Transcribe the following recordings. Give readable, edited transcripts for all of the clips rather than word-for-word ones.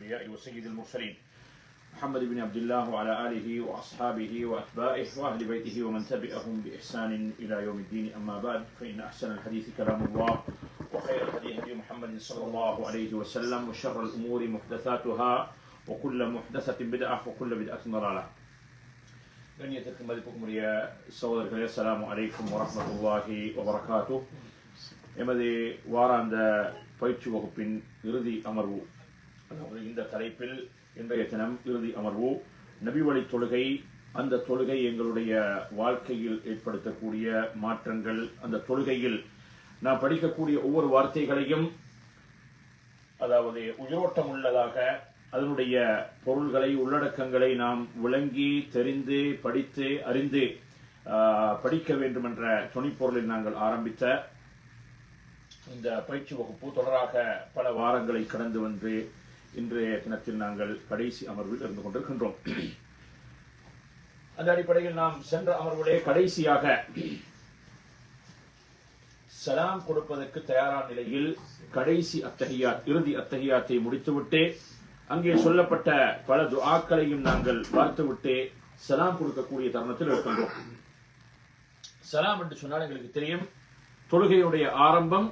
الأنبياء وسيد المرسلين محمد بن عبد الله وعلى آله وأصحابه وأتباعه وأهل بيته ومن تبعهم بإحسان إلى يوم الدين. أما بعد فإن أحسن الحديث كلام الله وخير الهدي هدي محمد صلى الله عليه وسلم وشر الأمور محدثاتها وكل محدثة بدعة وكل بدعة ضلالة. கண்ணியத்திற்கு மதிப்புக்குரிய சகோதரர்களே, அஸ்ஸலாமு அலைக்கும் வரஹ்மத்துல்லாஹி வபரகாத்துஹ். எமது வாராந்த பயிற்சி வகுப்பின் இறுதி அமர்வு, அதாவது இந்த தலைப்பில் இன்றைய தினம் இறுதி அமர்வு நபி வழி தொழுகை. அந்த தொழுகை எங்களுடைய வாழ்க்கையில் ஏற்படுத்தக்கூடிய மாற்றங்கள், அந்த தொழுகையில் நாம் படிக்கக்கூடிய ஒவ்வொரு வார்த்தைகளையும் அதாவது உயிரோட்டம் உள்ளதாக அதனுடைய பொருள்களை உள்ளடக்கங்களை நாம் விளங்கி தெரிந்து படித்து அறிந்து படிக்க வேண்டும் என்ற துணிப்பொருளில் நாங்கள் ஆரம்பித்த இந்த பயிற்சி வகுப்பு தொடராக பல வாரங்களை கடந்து வந்து இன்றைய தினத்தில் நாங்கள் கடைசி அமர்வில் இருந்து கொண்டிருக்கின்றோம். அந்த அடிப்படையில் நாம் சென்ற அமர்வுடைய கடைசியாக சலாம் கொடுப்பதற்கு தயாரான நிலையில் கடைசி அத்தஹியாத், இறுதி அத்தஹியாத்தை முடித்துவிட்டு அங்கே சொல்லப்பட்ட பல துஆக்களையும் நாங்கள் பார்த்துவிட்டு சலாம் கொடுக்கக்கூடிய தருணத்தில் இருக்கின்றோம். சலாம் என்று சொன்னால் எங்களுக்கு தெரியும், தொழுகையுடைய ஆரம்பம்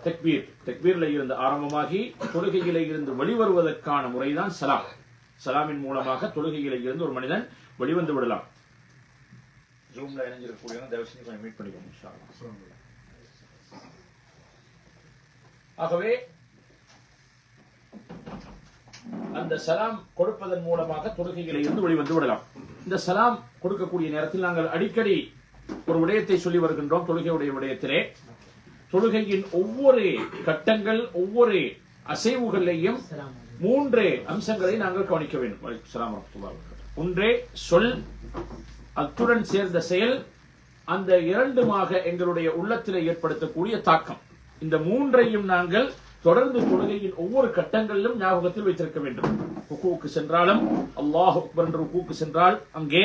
தக்பீர், தக்பீர்ல இருந்து ஆரம்பமாகி தொழுகையில இருந்து வெளிவருவதற்கான முறைதான் சலாம். சலாமின் மூலமாக தொழுகையில இருந்து ஒரு மனிதன் வெளிவந்து விடலாம். ஜூம்ல இணைஞ்சிருக்கக்கூடிய தயவு செஞ்சு கொஞ்சம் மீட் பண்ணிக்கோங்க. ஆகவே அந்த சலாம் கொடுப்பதன் மூலமாக தொழுகைகளை இருந்து வெளிவந்து விடலாம். இந்த சலாம் கொடுக்கக்கூடிய நேரத்தில் நாங்கள் அடிக்கடி ஒரு விடயத்தை சொல்லி வருகின்றோம். தொழுகையுடைய விடயத்திலே தொழுகையின் ஒவ்வொரு கட்டங்கள், ஒவ்வொரு அசைவுகளையும் மூன்று அம்சங்களை நாங்கள் கவனிக்க வேண்டும். ஒன்றே சொல், அத்துடன் சேர்ந்த செயல், அந்த இரண்டுமாக எங்களுடைய உள்ளத்திலே ஏற்படுத்தக்கூடிய தாக்கம். இந்த மூன்றையும் நாங்கள் தொடர்ந்து தொழுகையின் ஒவ்வொரு கட்டங்களிலும் ஞாபகத்தில் வைத்திருக்க வேண்டும். ருக்கூவுக்கு சென்றாலும் அல்லாஹ் அக்பர் என்று ருக்கூவுக்கு சென்றால் அங்கே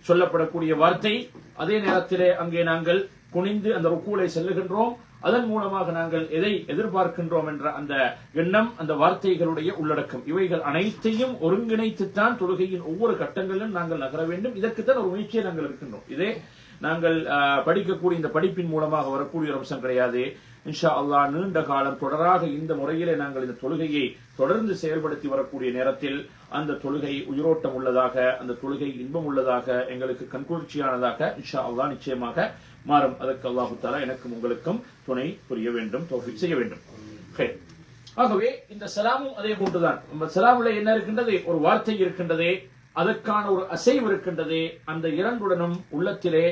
சொல்லப்படக்கூடிய வார்த்தை, அதே நேரத்திலே அங்கே நாங்கள் குனிந்து அந்த ருக்கூலை செல்லுகின்றோம், அதன் மூலமாக நாங்கள் எதை எதிர்பார்க்கின்றோம் என்ற அந்த எண்ணம், அந்த வார்த்தைகளுடைய உள்ளடக்கம், இவைகள் அனைத்தையும் ஒருங்கிணைத்துத்தான் தொழுகையின் ஒவ்வொரு கட்டங்களிலும் நாங்கள் நகர வேண்டும். இதற்குத்தான் ஒரு முயற்சியை நாங்கள் இருக்கின்றோம். இதே நாங்கள் படிக்கக்கூடிய இந்த படிப்பின் மூலமாக வரக்கூடிய ஒரு அம்சம் கிடையாது. இன்ஷா அல்லாஹ் நீண்ட காலம் தொடராக இந்த முறையிலே நாங்கள் இந்த தொழுகையை தொடர்ந்து செயல்படுத்தி வரக்கூடிய நேரத்தில் அந்த தொழுகை உயிரோட்டம் உள்ளதாக, அந்த தொழுகை இன்பம் உள்ளதாக, எங்களுக்கு கண்குளிர்ச்சியானதாக இன்ஷா அல்லாஹ் நிச்சயமாக மாறும். அதற்கு அல்லாஹு தஆலா எனக்கும் உங்களுக்கும் துணை புரிய வேண்டும், தௌஃபீக் செய்ய வேண்டும். ஆகவே இந்த சலாமும் அதே போன்றுதான். நம்ம சலாமுல என்ன இருக்கின்றது? ஒரு வார்த்தை இருக்கின்றது, அதற்கான ஒரு அசைவு இருக்கின்றது. அந்த இரண்டுடனும் உள்ளத்திலே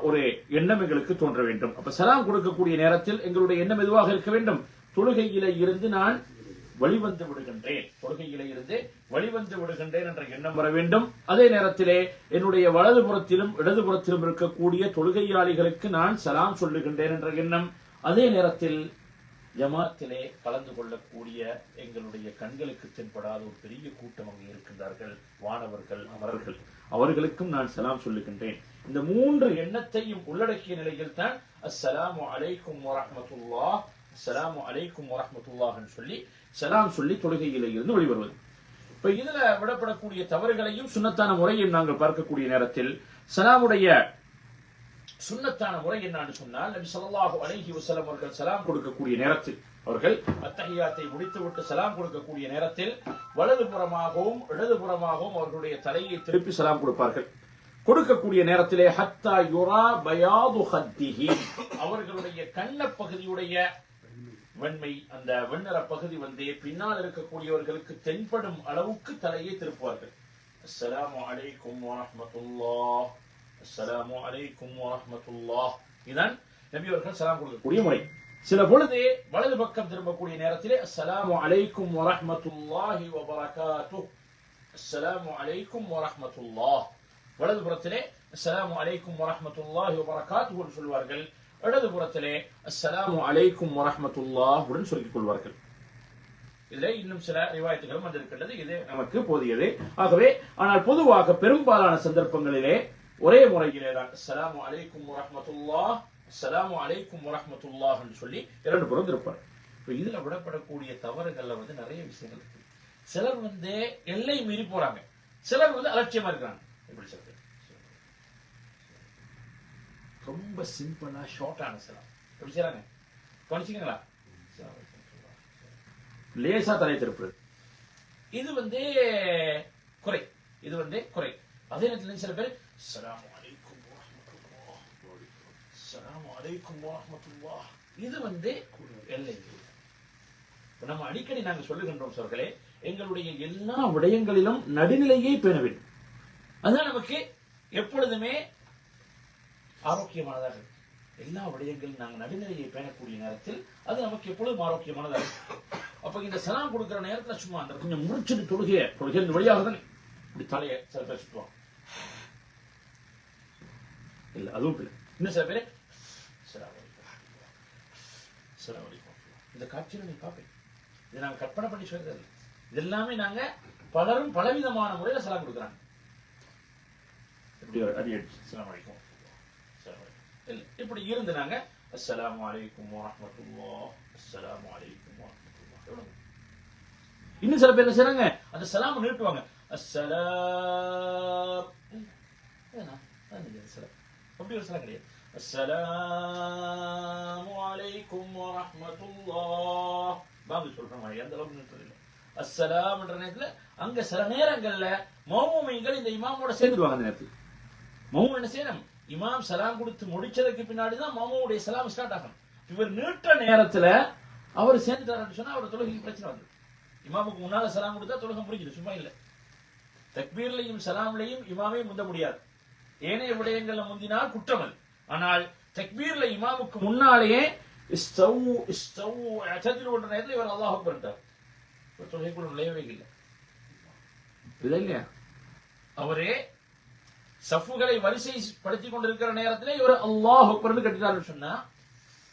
ஒரு எண்ணம் எங்களுக்கு தோன்ற வேண்டும். அப்ப சலாம் கொடுக்கக்கூடிய நேரத்தில் எங்களுடைய எண்ணம் எதுவாக இருக்க வேண்டும்? தொழுகையில இருந்து நான் வெளிவந்து விடுகின்றேன், தொழுகையில இருந்து வெளிவந்து விடுகின்றேன் என்ற எண்ணம் வர வேண்டும். அதே நேரத்திலே என்னுடைய வலதுபுறத்திலும் இடதுபுறத்திலும் இருக்கக்கூடிய தொழுகையாளிகளுக்கு நான் சலாம் சொல்லுகின்றேன் என்ற எண்ணம். அதே நேரத்தில் ஜமாத்திலே கலந்து கொள்ளக்கூடிய எங்களுடைய கண்களுக்கு தென்படாத ஒரு பெரிய கூட்டம் அங்கே இருக்கின்றார்கள், வானவர்கள், அமரர்கள், அவர்களுக்கும் நான் சலாம் சொல்லுகின்றேன். இந்த மூன்று எண்ணத்தையும் உள்ளடக்கிய நிலையில் தான் அஸ்ஸலாமு அலைக்கும் வரஹ்மத்துல்லாஹ், அஸ்ஸலாமு அலைக்கும் வரஹ்மத்துல்லாஹ் என்று சொல்லி சலாம் சொல்லி தொழுகையிலே இருந்து வெளிவருவது. இப்ப இதுல விடப்படக்கூடிய தவறுகளையும் சுன்னத்தான முறையும் நாங்கள் பார்க்கக்கூடிய நேரத்தில் சலாமுடைய சுன்னத்தான முறை என்னன்னு சொன்னால், நபி ஸல்லல்லாஹு அலைஹி வஸல்லம் அவர்கள் சலாம் கொடுக்கக்கூடிய நேரத்தில், அவர்கள் அத்தஹியாத்தை முடித்துவிட்டு சலாம் கொடுக்கக்கூடிய நேரத்தில் வலதுபுறமாகவும் இடதுபுறமாகவும் அவர்களுடைய தலையை திருப்பி சலாம் கொடுப்பார்கள். கொடுக்கக்கூடிய நேரத்திலே ஹத்தா யுரா பயாது ஹத்திஹி, அவர்களுடைய கண்ண பகுதியுடைய வெண்மை, அந்த வெண்ணிற பகுதி பின்னால் இருக்கக்கூடியவர்களுக்கு தென்படும் அளவுக்கு தலையை திருப்புவார்கள். அஸ்ஸலாமு அலைக்கும் வரஹ்மத்துல்லாஹ், அஸ்ஸலாமு அலைக்கும் வரஹ்மத்துல்லாஹ். இதான் நபி அவர்கள் சலாம் கொடுக்கக்கூடிய முறை. சில பொழுது வலது பக்கம் திரும்பக்கூடிய நேரத்திலே அஸ்ஸலாமு அலைக்கும் வரஹ்மத்துல்லாஹி வபரகாத்துஹ், அஸ்ஸலாமு அலைக்கும் வரஹ்மத்துல்லாஹ். வலது புறத்திலே அஸ்ஸலாமு அலைக்கும் வரஹ்மத்துல்லாஹி வபரகாத்துஹு என்று சொல்வார்கள், இடது புறத்திலே அஸ்ஸலாமு அலைக்கும் வரஹ்மத்துல்லாஹ் உடன் சொல்லிக் கொள்வார்கள். இதிலே இன்னும் சில ரிவாயத்துகளும் வந்திருக்கின்றது, இது நமக்கு போதியது. ஆகவே ஆனால் பொதுவாக பெரும்பாலான சந்தர்ப்பங்களிலே ஒரே முறையிலே தான் அஸ்ஸலாமு அலைக்கும் வரஹ்மத்துல்லாஹ், அஸ்ஸலாமு அலைக்கும் வரஹ்மத்துல்லாஹ் என்று சொல்லி இரண்டு புறம் இருப்பார். இதுல விடப்படக்கூடிய தவறுகள்ல நிறைய விஷயங்கள் இருக்கு. சிலர் வந்து எல்லை மீறி போறாங்க, சிலர் வந்து அலட்சியமா இருக்கிறாங்க. எப்படி சில பேர் ரொம்ப சிம்பிளா ஷார்ட்டான சலாம் எப்படி செய்றாங்க கவனிச்சிங்களா? லேசா தலை திருப்புறது, இது வந்து குறை, இது வந்து குறை. அதே நேரத்தில் சில பேர் அஸ்ஸலாமு அலைக்கும் வரஹ்மத்துல்லாஹ், அஸ்ஸலாமு அலைக்கும் வரஹ்மத்துல்லாஹ், இது வந்து எல்லை. நம்ம அடிக்கடி நாங்கள் சொல்லுகின்றோம் சோர்களே, எங்களுடைய எல்லா விடயங்களிலும் நடுநிலையை பேண வேண்டும். அதுதான் நமக்கு எப்பொழுதுமே ஆரோக்கியமானதாக இருக்கும். எல்லா விடயங்களும் நாங்கள் நடுநிலையை பேணக்கூடிய நேரத்தில் அது நமக்கு எப்பொழுதும் ஆரோக்கியமானதாக இருக்கும். அப்ப இந்த சலாம் கொடுக்கிற நேரத்தில் சும்மா அந்த கொஞ்சம் முடிச்சுட்டு தொழுகையின் வழியாக தானே இப்படி தலையை சில பேர் சுற்றுவாங்க. இல்ல அதுவும் இல்லை. இன்னும் சில பேர் இந்த காட்சியில நீங்க பாப்பீங்க. இதை நாங்க கற்பனை பண்ணி சொல்றது இது எல்லாமே நாங்க பலரும் பலவிதமான முறையில சலாம் கொடுக்குறாங்க. இப்படி ஒரு அடி அடிச்சு அஸ்ஸலாமு அலைக்கும் இல்ல இப்படி இருந்து நாங்க அஸ்ஸலாமு அலைக்கும் வரஹ்மத்துல்லாஹ், அஸ்ஸலாமு அலைக்கும் வரஹ்மத்துல்லாஹ். இன்னும் சில பேர் என்ன செய்றாங்க, அந்த சலாம் நீட்டுவாங்க. அஸ்ஸலாம் அப்படி ஒரு சலாம் கிடையாது. அஸ்ஸலாமு அலைக்கும் வரஹ்மத்துல்லாஹ் பாங்கு சொல்ற மாதிரி அந்த அளவுக்கு நிறுத்தது இல்லை. அஸ்ஸலாம் என்ற நேரத்துல அங்க சில நேரங்கள்ல மௌமூமின்கள் இந்த இமாமோட சேர்ந்துடுவாங்க. அந்த நேரத்தில் மௌமூம் என்ன செய்யணும், இமாம் சலாம் கொடுத்து முடிச்சதுக்கு பின்னாடிதான் மௌமூமுடைய சலாம் ஸ்டார்ட் ஆகணும். இவர் நீட்ட நேரத்துல அவர் சேர்ந்துட்டாருன்னு சொன்னா அவர் தொழுகைக்கு பிரச்சனை வந்து, இமாமுக்கு முன்னால சலாம் கொடுத்தா தொழுகை முடிஞ்சிடும், சும்மா இல்லை. தக்பீர்லையும் சலாம்லையும் இமாமே முந்த முடியாது. ஏனைய விடயங்கள்ல முந்தினால் குற்றம் அது. ஆனால் தக்பீர்ல இமாமுக்கு முன்னாலேயே இஸ்தவு இஸ்தவு அஜதில் என்ற நேரத்தில் இவர் அல்லாஹ் அக்பர் என்றார். தொழுகைக்குள்ள நுழையவே இல்லை. இல்லையா? அவரே சஃப்புகளை வரிசைப்படுத்திக் கொண்டிருக்கிற நேரத்திலே இவர் அல்லாஹ் அக்பர் கட்டிட்டாரு சொன்னா,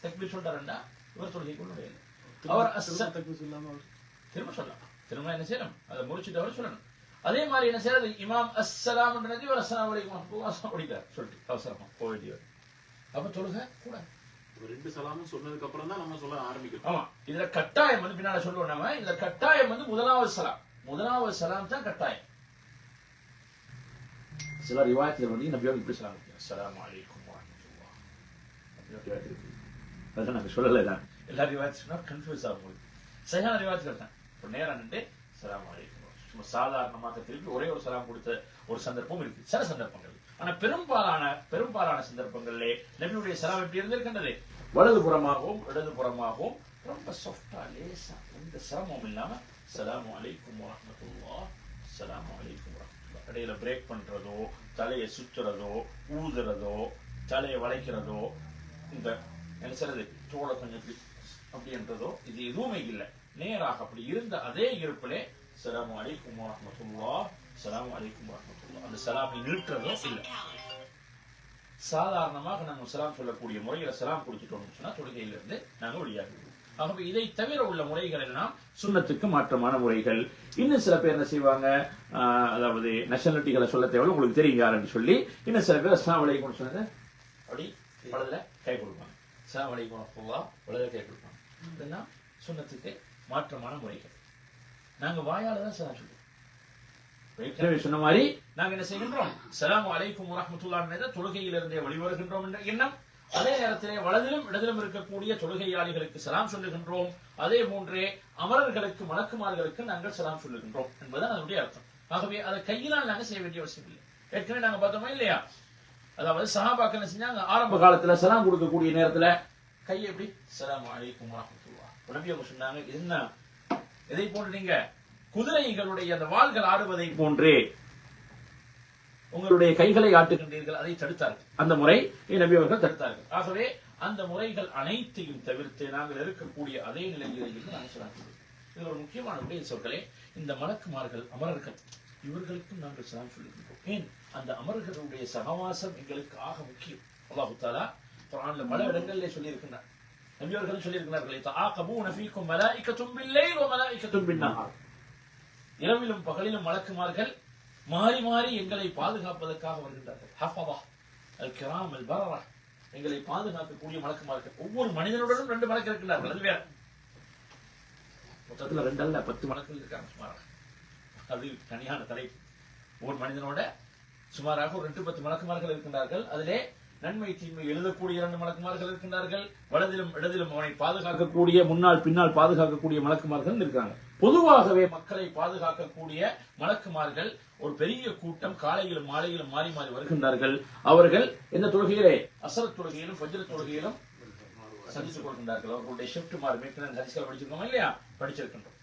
தக்பீர் சொல்றாருன்னா இவர் தொழுகைக்குள்ள நுழையல. அவர் திரும்ப சொல்லலாம், திரும்ப என்ன செய்யணும், அதை முடிச்சுட்டு அவர் சொல்லணும். அதே மாதிரி என்ன செய்யறது, இமாம் அஸ்ஸலாம் என்ற நேரத்தில் இவர் அஸ்ஸலாமு அலைக்கும் அப்படிட்டார் சொல்லிட்டு அவசரமா போக வேண்டியவர். அப்ப தொழுகை கூட ரெண்டு சலாமும் சொன்னதுக்கு அப்புறம் தான் நம்ம சொல்ல ஆரம்பிக்கிறோம். ஆமா, இதுல கட்டாயம் வந்து பின்னால சொல்லுவோம் நம்ம, இதுல கட்டாயம் வந்து முதலாவது சலாம் தான் கட்டாயம். சில ரிவாயத்துல வந்து நபியோடு இப்படி சலாம் அஸ்ஸலாமு அலைக்கும் வரஹ்மத்துல்லாஹ் அதெல்லாம் நாங்க சொல்லலைதான். எல்லா ரிவாயத்து சொன்னா கன்ஃபியூஸ் ஆகும். சரியான ரிவாயத்துல தான் இப்போ நேரம் நின்று அஸ்ஸலாமு அலைக்கும் சும்மா சாதாரணமாக திருப்பி ஒரே ஒரு சலாம் கொடுத்த ஒரு சந்தர்ப்பம் இருக்கு, சில சந்தர்ப்பங்கள். ஆனா பெரும்பாலான சந்தர்ப்பங்களிலே நபியுடைய சலாம் எப்படி இருந்திருக்கின்றது, வலதுபுறமாகவும் இடதுபுறமாகவும் ரொம்ப சாஃப்டா லேசா எந்த சிரமமும் இல்லாம அஸ்ஸலாமு அலைக்கும் வரஹ்மத்துல்லாஹ், அஸ்ஸலாமு அலைக்கும் வரஹ்மத்துல்லாஹ். இடையில பிரேக் பண்றதோ, தலையை சுத்துறதோ, ஊதுறதோ, தலையை வளைக்கிறதோ, இந்த என்ன சொல்றது தோலை கொஞ்சம் அப்படின்றதோ இது எதுவுமே இல்லை. நேராக அப்படி இருந்த அதே இருப்பிலே அஸ்ஸலாமு அலைக்கும் வரஹ்மத்துல்லாஹ், அஸ்ஸலாமு அலைக்கும் வரஹ்மத்துல்லாஹ். அந்த சலாமை நிறுத்துறதோ இல்லை. சாதாரணமாக நாங்கள் சலாம் சொல்லக்கூடிய முறையில சலாம் கொடுத்துட்டோம்னு சொன்னா தொழுகையிலிருந்து நாங்கள் வெளியாகுவோம். ஆகவே இதை தவிர உள்ள முறைகள் எல்லாம் சுன்னத்துக்கு மாற்றமான முறைகள். இன்னும் சில பேர் என்ன செய்வாங்க, அதாவது நேஷனாலிட்டிகளை சொல்ல தேவை, உங்களுக்கு தெரியும் யாருன்னு சொல்லி இன்னும் சில பேர் அஸ்ஸலாமு அலைக்கும் சொன்னது அப்படி வலதுல கை கொடுப்பாங்க, அஸ்ஸலாமு அலைக்கும் வரஹ்மத்துல்லாஹ் வலதுல கை கொடுப்பாங்க. இதெல்லாம் சுன்னத்துக்கு மாற்றமான முறைகள். நாங்க வாயால தான் சலாம் சொல்லுவோம். சொன்ன மாதிரி நாங்க என்ன செய்கின்றோம், அஸ்ஸலாமு அலைக்கும் வரஹ்மத்துல்லாஹ் தொழுகையிலிருந்தே வெளிவருகின்றோம் என்ற எண்ணம். அதே நேரத்திலே வலதிலும் இடதிலும் இருக்கக்கூடிய தொழுகையாளிகளுக்கு சலாம் சொல்லுகின்றோம். அதே போன்றே அமரர்களுக்கு மலக்குமார்களுக்கு நாங்கள் சலாம் சொல்லுகின்றோம் என்பதுதான் அதனுடைய அர்த்தம். ஆகவே அதை கையினால் நாங்க செய்ய வேண்டிய அவசியம் இல்லை. ஏற்கனவே நாங்க பார்த்தோமா இல்லையா, அதாவது சஹாபாக்கள் என்ன செஞ்சாங்க, ஆரம்ப காலத்துல சலாம் கொடுக்கக்கூடிய நேரத்துல கையை எப்படி அஸ்ஸலாமு அலைக்கும் வரஹ்மத்துல்லாஹ் நபி அவங்க சொன்னாங்க, என்ன எதை போன்று நீங்க குதிரைகளுடைய அந்த வாள்கள் ஆடுவதை போன்றே உங்களுடைய கைகளை ஆட்டுகின்றீர்கள், அதை தடுத்தார்கள். அந்த முறை நபி அவர்கள் தடுத்தார்கள். ஆகவே அந்த முறைகள் அனைத்தையும் தவிர்த்து நாங்கள் இருக்கக்கூடிய அதே நிலையிலிருந்து நாங்கள் சொல்லாங்க. இது ஒரு முக்கியமான உடைய சொற்களே. இந்த மலக்குமார்கள் அமரர்கள் இவர்களுக்கும் நாங்கள் சலாம் சொல்லுகின்றோம். ஏன், அந்த அமரர்களுடைய சகவாசம் எங்களுக்கு ஆக முக்கியம். அல்லாஹ் தஆலா குர்ஆன்ல பல இடங்களிலே சொல்லியிருக்கிறார். நபி அவர்கள் சொல்லியிருக்கிறார்கள், தஆகபூன ஃபீக்கும் மலாயிகத்தும் பில்லைல் வ மலாயிகத்தும் பின்னஹார். இரவிலும் பகலிலும் மலக்குமார்கள் மாறி மாறி எங்களை பாதுகாப்பதற்காக வருகின்றார்கள். ஹஃபதா அல் கிராம் அல் பரரா, எங்களை பாதுகாக்கக்கூடிய மலக்குமார்கள். ஒவ்வொரு மனிதனுடனும் 2 மலக்கு இருக்கிறார்கள். அது வேற, மொத்தத்தில் 2 அல்ல 10 மலக்குகள் இருக்காங்க சுமாராக. அது தனியான தலைப்பு. ஒரு மனிதனோட சுமாராக ஒரு 8-10 மலக்குமார்கள் இருக்கின்றார்கள். அதிலே நன்மை தீன்மை எழுதக்கூடிய 2 மலக்குமார்கள் இருக்கின்றார்கள். வலதிலும் இடதிலும் அவனை பாதுகாக்கக்கூடிய, முன்னால் பின்னால் பாதுகாக்கக்கூடிய மலக்குமார்கள் இருக்காங்க. பொதுவாகவே மக்களை பாதுகாக்கக்கூடிய மலக்குமார்கள் ஒரு பெரிய கூட்டம் காலையிலும் மாலையிலும் மாறி மாறி வருகின்றார்கள். அவர்கள் எந்த தொழுகையிலே அசர் தொழுகையிலும் ஃபஜ்ர் தொழுகையிலும் சந்தித்துக் கொள்கின்றார்கள். அவர்களுடைய ஷிஃப்ட் மாறி ஹதீஸ்கள் படிச்சிருக்கோம் இல்லையா? படிச்சிருக்கின்றோம்.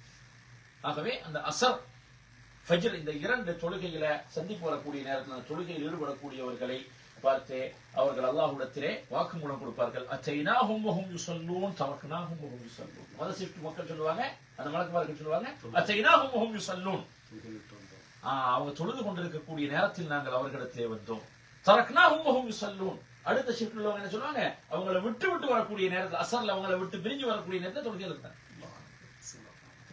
ஆகவே அந்த அசர் ஃபஜ்ர் இந்த 2 தொழுகையில சந்திப்பு வரக்கூடிய நேரத்தில் அந்த தொழுகையில் ஈடுபடக்கூடியவர்களை பார்த்து அவர்கள் அல்லாஹ்விடத்திலே வாக்குமூலம் கொடுப்பார்கள். அத்தைனாஹும் வஹும் யுஸல்லூன் தரக்னாஹும் வஹும் யுஸல்லூன். மத ஷிஃப்ட் மக்கள் சொல்லுவாங்க, அந்த மலக்குமார்கள் சொல்லுவாங்க அத்தைனாஹும் வஹும் யுஸல்லூன். அவங்க தொழுது கொண்டிருக்கக்கூடிய நேரத்தில் நாங்கள் அவர்களிடத்திலே வந்தோம். தரக்னாஹும் வஹும் யுஸல்லூன். அடுத்த ஷிஃப்ட் உள்ளவங்க என்ன சொல்லுவாங்க, அவங்களை விட்டு விட்டு வரக்கூடிய நேரத்தில் அசர்ல அவங்களை விட்டு பிரிஞ்சு வரக்கூடிய நேரத்தில் தொழுகையில் இருந்தாங்க.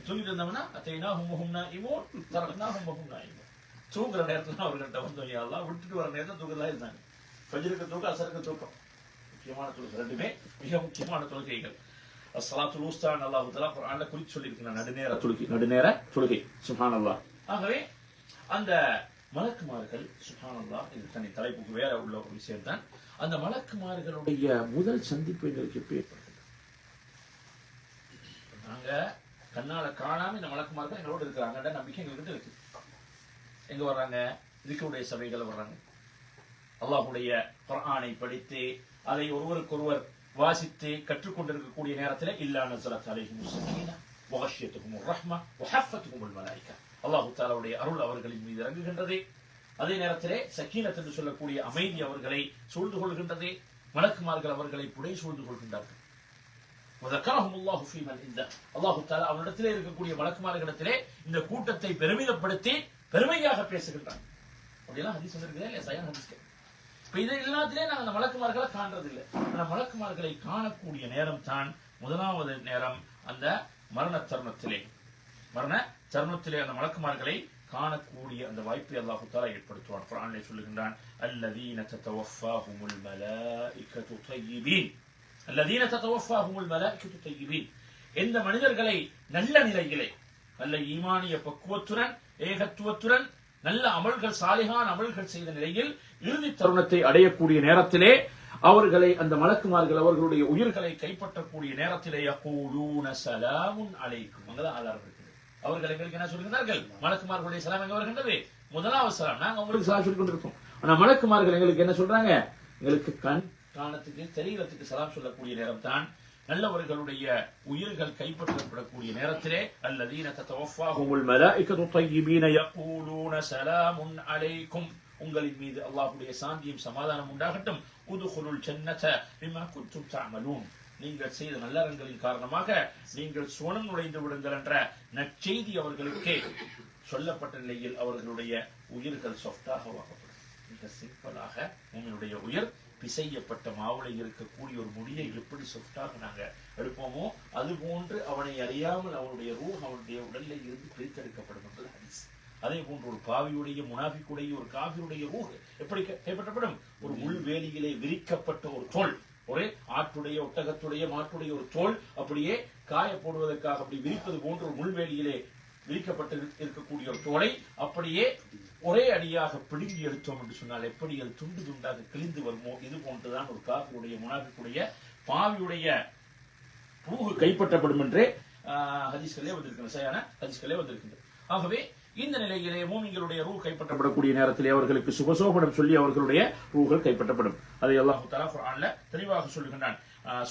சொல்லிட்டு இருந்தவனா அத்தைனாஹும் வஹும் நாயிமூன் தரக்னாஹும் வஹும் நாயிமூன். தூங்குற நேரத்துல அவர்கள்ட்ட வந்தோம், யா அல்லாஹ், விட்டுட்டு வர நேரத்தில் தூங்கலாம் இருந்தாங்க. ஃபஜ்ருக்கு தூக்கம், அசருக்கு தூக்கம், முக்கியமான தொழுகை, ரெண்டுமே மிக முக்கியமான தொழுகைகள். ஸலாத்துல் உஸ்தா அல்லாஹ் தஆலா குர்ஆன்ல குறித்து சொல்லியிருக்கிறார், நடுநேர தொழுகை. சுப்ஹானல்லாஹ். ஆகவே அந்த மலக்குமார்கள் சுப்ஹானல்லாஹ், இது தனி தலைப்புக்கு வேற உள்ள ஒரு விஷயம் தான். அந்த மலக்குமார்களுடைய முதல் சந்திப்பு எங்களுக்கு ஏற்பட்டது. நாங்க கண்ணால காணாம இந்த மலக்குமார்கள் எங்களோடு இருக்கிறாங்க நம்பிக்கை எங்ககிட்ட இருக்கு. எங்க வர்றாங்க? திக்ருடைய சபைகள் வர்றாங்க. அல்லாஹ்வுடைய குர்ஆனை படித்து அதை ஒருவருக்கொருவர் வாசித்து கற்றுக்கொண்டிருக்கக்கூடிய நேரத்தில் இல்லா நஸலத் அலைஹிமுஸ் ஸகீனா வ கஷியத்துஹுமுர் ரஹ்மா வ ஹஃபத்துஹுமுல் மலாயிகா. அல்லாஹ் தஆலாவுடைய அருள் அவர்களின் மீது இறங்குகின்றது. அதே நேரத்திலே சக்கீனத் என்று சொல்லக்கூடிய அமைதி அவர்களை சூழ்ந்து கொள்கின்றது. மலக்குமார்கள் அவர்களை புடை சூழ்ந்து கொள்கின்றார்கள். வதக்கரஹுமுல்லாஹு ஃபீமன் இன்த. அல்லாஹ் தஆலா அவரிடத்திலே இருக்கக்கூடிய மலக்குமார்களிடத்திலே இந்த கூட்டத்தை பெருமிதப்படுத்தி பெருமையாக பேசுகின்றான். அப்படியெல்லாம் ஹதீஸ் வந்திருக்குதா இல்லையா? சஹீஹ் ஹதீஸ். இப்ப இது எல்லாத்திலே நாங்கள் அந்த மலக்குமார்களை காண்றது இல்லை. ஆனா மலக்குமார்களை காணக்கூடிய நேரம் தான் முதலாவது நேரம். அந்த மரண தருணத்திலே அந்த மலக்குமார்களை காணக்கூடிய அந்த வாய்ப்பை அல்லாஹ் தஆலா ஏற்படுத்துவான். குர்ஆனிலே சொல்லுகின்றான், அல்லதீன ததவஃபாஹுமுல் மலாயிகத்து தய்யிபீன். அல்லதீன ததவஃபாஹுமுல் மலாயிகத்து தய்யிபீன். எந்த மனிதர்களை நல்ல நிலையிலே, நல்ல ஈமானிய பக்குவத்துடன், ஏகத்துவத்துடன், நல்ல அமல்கள், சாலிஹான அமல்கள் செய்த நிலையில் இறுதி தருணத்தை அடையக்கூடிய நேரத்திலே அவர்களை அந்த மலக்குமார்கள் அவர்களுடைய உயிர்களை கைப்பற்றக்கூடிய நேரத்திலே யகூலூன ஸலாமுன் அலைக்கும். அங்கதான் ஆதாரம் இருக்குது. அவர்கள் எங்களுக்கு என்ன சொல்கிறார்கள்? மலக்குமார்களுடைய சலாம் எங்க வருகின்றது? முதலாவது சலாம். நாங்க உங்களுக்கு சலாம் சொல்லிக் கொண்டிருக்கோம். ஆனா மலக்குமார்கள் எங்களுக்கு என்ன சொல்றாங்க? எங்களுக்கு கண் காணத்துக்கு தெரியறதுக்கு சலாம் சொல்லக்கூடிய நேரம் தான் நல்லவர்களுடைய உயிர்கள் கைப்பற்றப்படக்கூடிய நேரத்திலே அல்லதீன ததவஃபாஹுமுல் மலாயிகத்து தய்யிபீன யகூலூன ஸலாமுன் அலைக்கும். உங்களின் மீது அல்லாஹ்வுடைய சாந்தியும் சமாதானம் உண்டாகட்டும். உதுகுலுல் ஜன்னத பிமா குன்தும் தஅமலூன். நீங்கள் செய்த நல்லறங்களின் காரணமாக நீங்கள் சுவனம் நுழைந்து விடுங்கள் என்ற நற்செய்தி அவர்களுக்கு சொல்லப்பட்ட நிலையில் அவர்களுடைய உயிர்கள் சொஃப்டாக வாங்கப்படும். மிக சிம்பிளாக உங்களுடைய உயிர் பிசையப்பட்ட மாவுளை இருக்கக்கூடிய ஒரு முடியை எப்படி சொஃப்டாக நாங்க எடுப்போமோ அது போன்று அவனை அறியாமல் அவனுடைய ரூஹ் அவனுடைய உடலில் இருந்து பிரித்தெடுக்கப்படும் என்பது ஹதீஸ். அதே போன்று ஒரு பாவியுடைய, முனாஃபிக்குடைய, ஒரு காஃபிருடைய ரூஹ் எப்படி கைப்பற்றப்படும்? ஒரு முள்வேலியிலே விரிக்கப்பட்ட ஒரு தோல், ஒரு ஆட்டுடைய, ஒட்டகத்துடைய, மாட்டுடைய ஒரு தோல் அப்படியே காய போடுவதற்காக அப்படி விரிப்பது போன்ற ஒரு முள்வேலியிலே விரிக்கப்பட்டு இருக்கக்கூடிய ஒரு தோலை அப்படியே ஒரே அடியாக பிடுங்கி எடுத்தோம் என்று சொன்னால் எப்படி அது துண்டு துண்டாக கிழிந்து வருமோ இது போன்றுதான் ஒரு காஃபிருடைய, முனாஃபிக்குடைய, பாவியுடைய ரூஹ் கைப்பற்றப்படும் என்று ஹதீஸ்களே வந்திருக்கின்றன, சரியான ஹதீஸ்களே வந்திருக்கின்றன. ஆகவே இந்த நிலையிலே மூமின்களுடைய ரூஹ் கைப்பற்றப்படக்கூடிய நேரத்திலே அவர்களுக்கு சுபசோபனம் சொல்லி அவர்களுடைய ரூஹ்கள் கைப்பற்றப்படும். அதை அல்லாஹ் தஆலா குர்ஆன்ல தெளிவாக சொல்லுகின்றான்.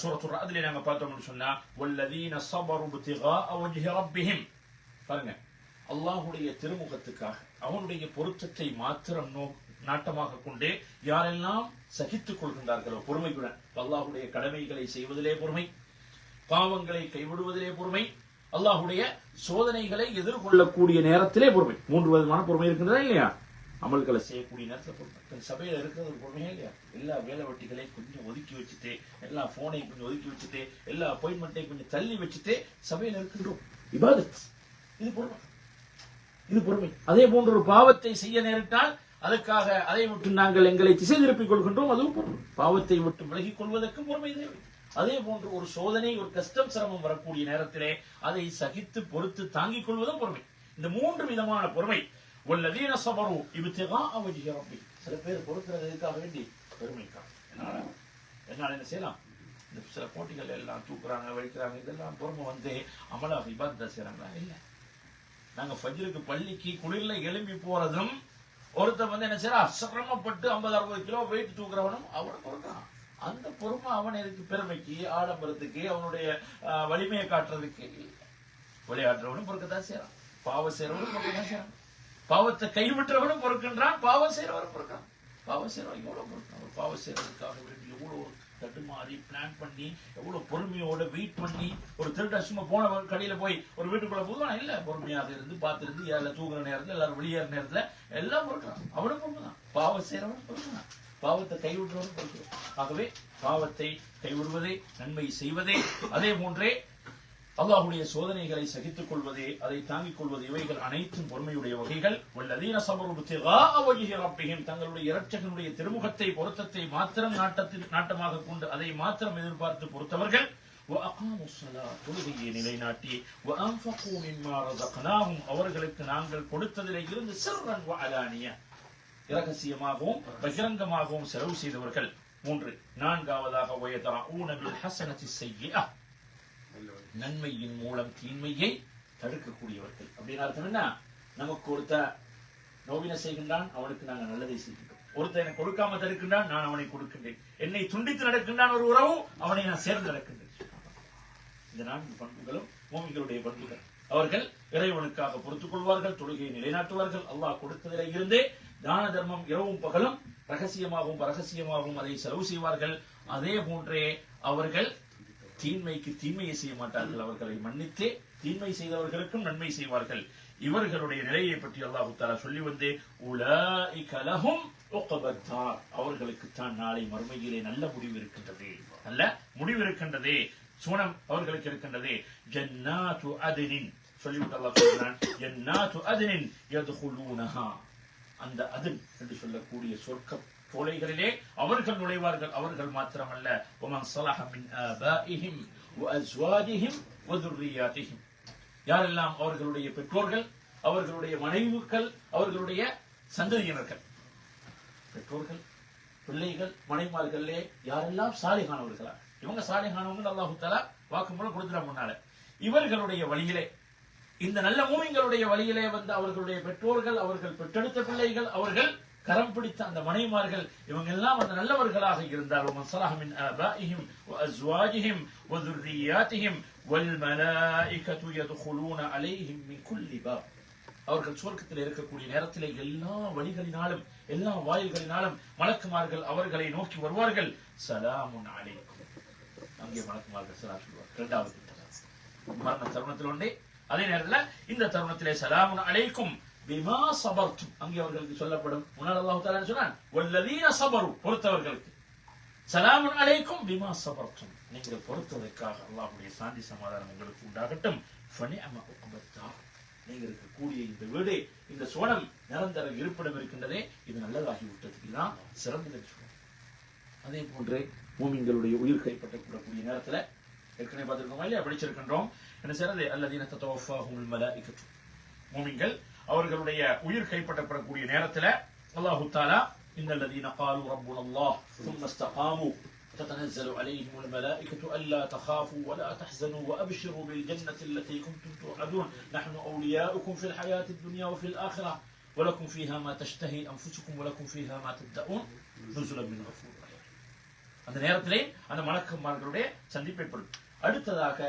சூரத்துர் ரஅத்ல நாங்க பார்த்தோம்னு சொன்னா வல்லதீன ஸபரு பித்திகாஅ வஜ்ஹி ரப்பிஹிம். பாருங்க, அல்லாஹ்வுடைய திருமுகத்துக்காக அவனுடைய பொருத்தத்தை மாத்திரம் நாட்டமாக கொண்டு யாரெல்லாம் சகித்துக் கொள்கின்றார்களோ பொறுமையுடன், அல்லாஹ்வுடைய கடமைகளை செய்வதிலே பொறுமை, பாவங்களை கைவிடுவதிலே பொறுமை, அல்லாஹ்வுடைய சோதனைகளை எதிர்கொள்ளக்கூடிய நேரத்திலே பொறுமை. 3 விதமான பொறுமை இருக்கின்றதா இல்லையா? அமல்களை செய்யக்கூடிய நேரத்தில் பொறுமை. சபையில இருக்கிறது ஒரு பொறுமையா இல்லையா? எல்லா வேலை வெட்டிகளையும் கொஞ்சம் ஒதுக்கி வச்சுட்டு, எல்லா போனையும் கொஞ்சம் ஒதுக்கி வச்சுட்டு, எல்லா அப்பாயின்மெண்ட்டையும் கொஞ்சம் தள்ளி வச்சுட்டு சபையில இருக்கின்றோம். இபாதத், இது பொறுமை, இது பொறுமை. அதே போன்ற ஒரு பாவத்தை செய்ய நேரிட்டால் அதற்காக அதை விட்டு நாங்கள் எங்களை திசை திருப்பிக் கொள்கின்றோம், அதுவும் பொறுமை. பாவத்தை விட்டு விலகிக் கொள்வதற்கும் பொறுமை தேவை. அதே போன்று ஒரு சோதனை, ஒரு கஷ்டம், சிரமம் வரக்கூடிய நேரத்திலே அதை சகித்து பொறுத்து தாங்கிக் கொள்வதும் பொறுமை. இந்த 3 விதமான பொறுமை. வல்லதீன ஸபரு இப்திகாஅ வஜ்ஹி ரப்பி, சில பேர் பொறுக்கிறதுக்காக வேண்டி பெருமைக்காக. என்னால என்ன செய்யலாம், இந்த சில போட்டிகள் எல்லாம் தூக்குறாங்க வைக்கிறாங்க, இதெல்லாம் பொறுமை வந்து அமலாக இபாதத் செய்யறாங்களா? இல்ல. நாங்க ஃபஜ்ருக்கு பள்ளிக்கு குளிர்ல எழும்பி போறதும், ஒருத்தன் வந்து என்ன செய்யறா சிரமப்பட்டு 50-60 கிலோ வெயிட் தூக்குறவனும் அவனை பொறுக்கிறான். அந்த பொறுமை அவனுக்கு பெருமைக்கு ஆடம்பரத்துக்கு அவனுடைய வலிமையை காட்டுறதுக்கு இல்லை. விளையாடுறவனும் பொறுக்கத்தான் செய்யறான், பாவம் செய்யறவனும் பொறுக்கத்தான் செய்யறான், பாவத்தை கைவிட்டுறவனும் பொறுக்கின்றான், பாவம் செய்யறவனும் பொறுக்கிறான். பாவம் செய்யறவன் எவ்வளவு பொறுக்கிறான், ஒரு பாவம் செய்யறதுக்காக வேண்டி எவ்வளவு தட்டுமாறி பிளான் பண்ணி எவ்வளவு பொறுமையோட வெயிட் பண்ணி, ஒரு திருட சும்மா போன கடையில போய் ஒரு வீட்டுக்குள்ள போதுவான் இல்ல, பொறுமையாக இருந்து பார்த்திருந்து ஏழை தூங்குற நேரத்துல எல்லாரும் வெளியேற நேரத்துல எல்லாம் பொறுக்கிறான். அவனும் பொறுமைதான். பாவம் செய்யறவனும் பொறுக்கிறான், பாவத்தை கைவிடுறவனும் பொறுக்கிறான். ஆகவே பாவத்தை கைவிடுவதே, நன்மை செய்வதே, அதே போன்றே அல்லாஹ்வுடைய சோதனைகளை சகித்துக் கொள்வதே, அதை தாங்கிக் கொள்வது, இவைகள் அனைத்தும் பொறுமையுடைய வகைகள். வல்லதீன ஸபரு இப்திகாஅ வஜ்ஹி ரப்பிஹிம், தங்களுடைய இரட்சகனுடைய திருமுகத்தை பொருத்தத்தை மாத்திரம் நாட்டமாக கொண்டு அதை மாத்திரம் எதிர்பார்த்து பொறுத்தவர்கள். வஅகாமுஸ் ஸலாத், தொழுகையை நிலைநாட்டி, வஅன்ஃபகு மிம்மா ரஸக்னாஹும், அவர்களுக்கு நாங்கள் கொடுத்ததிலே இருந்து சிர்ரன் வஅலானியா, இரகசியமாகவும் பகிரங்கமாகவும் செலவு செய்தவர்கள். 3. 4வதாக வயதரஊன பில் ஹஸனத்தி ஸய்யிஅ, நன்மையின் மூலம் தீன்மையை தடுக்கக்கூடியவர்கள். அப்படின்னு அர்த்தம் என்ன, நமக்கு ஒருத்த நோவினை செய்கின்றான், அவனுக்கு நாங்கள் நல்லதை செய்கின்றோம். ஒருத்தன் எனக்கு கொடுக்காம தடுக்கின்றான், நான் அவனை கொடுக்கின்றேன். என்னை துண்டித்து நடக்கின்றான் ஒரு உறவு, அவனை நான் சேர்ந்து நடக்கின்றேன். இந்த 4 பண்புகளும் மூமின்களுடைய பண்புகள். அவர்கள் இறைவனுக்காக பொறுத்துக் கொள்வார்கள், தொழுகையை நிலைநாட்டுவார்கள், அல்லாஹ் கொடுத்ததிலே இருந்தே தான தர்மம் இரவும் பகலும் ரகசியமாகவும் பரகசியமாகவும் அதை செலவு செய்வார்கள். அதே போன்றே அவர்கள் தீன்மைக்கு தீன்மையை செய்ய மாட்டார்கள், அவர்களை மன்னித்தே தீன்மை செய்தவர்களுக்கும் நன்மை செய்வார்கள். இவர்களுடைய நிலையை பற்றி அல்லாஹ் தஆலா சொல்லி வந்து உலாயிக லஹும் உக்பத் தார், அவர்களுக்கு தான் நாளை மறுமையிலே நல்ல முடிவு இருக்கின்றது, நல்ல முடிவு இருக்கின்றது, சுவனம் அவர்களுக்கு இருக்கின்றது. ஜன்னாத்து அத்னின் சொல்லிவிட்டு அல்லாஹ் சொல்கிறான், ஜன்னாத்து அத்னின் யத்குலூனஹா, அந்த அதுன் என்று சொல்லக்கூடிய சொர்க்கம் தோலைகளிலே அவர்கள் நுழைவார்கள். அவர்கள் மாத்திரமல்ல, ومن صلح من آبائهم وأزواجهم وذرياتهم, யாரெல்லாம் அவர்களுடைய பெற்றோர்கள், அவர்களுடைய மனைவிகள், அவர்களுடைய சந்ததியினர்கள், பெற்றோர்கள், பிள்ளைகள், மனைமார்களே யாரெல்லாம் சாலிகானவர்களா, இவங்க சாலிகானவங்க அல்லாஹ் தஆலா வாக்குமூலம் கொடுத்துற முன்னால இவர்களுடைய வழியிலே, இந்த நல்ல மூமின்களுடைய வழியிலே வந்து அவர்களுடைய பெற்றோர்கள், அவர்கள் பெற்றெடுத்த பிள்ளைகள், அவர்கள் கரம் பிடித்த அந்த மனைமார்கள், இவங்க எல்லாம் அந்த நல்லவர்களாக இருந்தால் ومن صلح من آبائهم وأزواجهم وذرياتهم والملائكة يدخلون عليهم من كل باب, அவர்கள் சுவர்க்கத்தில் இருக்கக்கூடிய நேரத்திலே எல்லா வழிகளினாலும் எல்லா வாயில்களினாலும் மலக்குமார்கள் அவர்களை நோக்கி வருவார்கள். சலாமுன் அலைக்கும், அங்கே மலக்குமார்கள் சலாம் சொல்வார்கள். 2வது மரண தருணத்தில் உண்டே, அதே நேரத்தில் இந்த தருணத்திலே சலாமுன் அலைக்கும் பிமா சபர்தும், அங்கே அவர்களுக்கு சொல்லப்படும். முன்னால் அல்லாஹ் தஆலா சொன்னான் வல்லதீன ஸபரு, பொறுத்தவர்களுக்கு. சலாமுன் அலைக்கும் பிமா சபர்தும், நீங்கள் பொறுத்ததற்காக அல்லாஹ்வுடைய சாந்தி சமாதானம் உங்களுக்கு உண்டாகட்டும். ஃபனிஅம உக்பத் தார், நீங்கள் இருக்கக்கூடிய இந்த வீடு, இந்த சுவனம், நிரந்தர இருப்பிடம் இருக்கின்றதே, இது நல்லதாகி விட்டது, இதுதான் சிறந்தது. அதே போன்றே மூமின்களுடைய உயிர் கைப்பற்றக்கூடிய நேரத்தில் ஏற்கனவே பார்த்திருக்கோம் இல்லையா, படிச்சிருக்கின்றோம். என்ன செய்யறது, அல்லதீன ததவஃபாஹுமுல் மலாயிகத்து, மூமின்கள் அவர்களுடைய உயிர் கைப்பற்றப்படக்கூடிய நேரத்தில் அல்லாஹ் தஆலா இன்னல்லதீன قالوا ربنا الله ثم استقاموا تتنزل عليهم الملائكة ألا تخافوا ولا تحزنوا وأبشروا بالجنة التي كنتم توعدون نحن أولياؤكم في الحياة الدنيا وفي الآخرة ولكم فيها ما تشتهي أنفسكم ولكم فيها ما تدعون نزلا من غفور رحيم. அந்த நேரத்திலே அந்த மலக்குமார்களுடைய சந்திப்பு ஏற்படும். அடுத்ததாக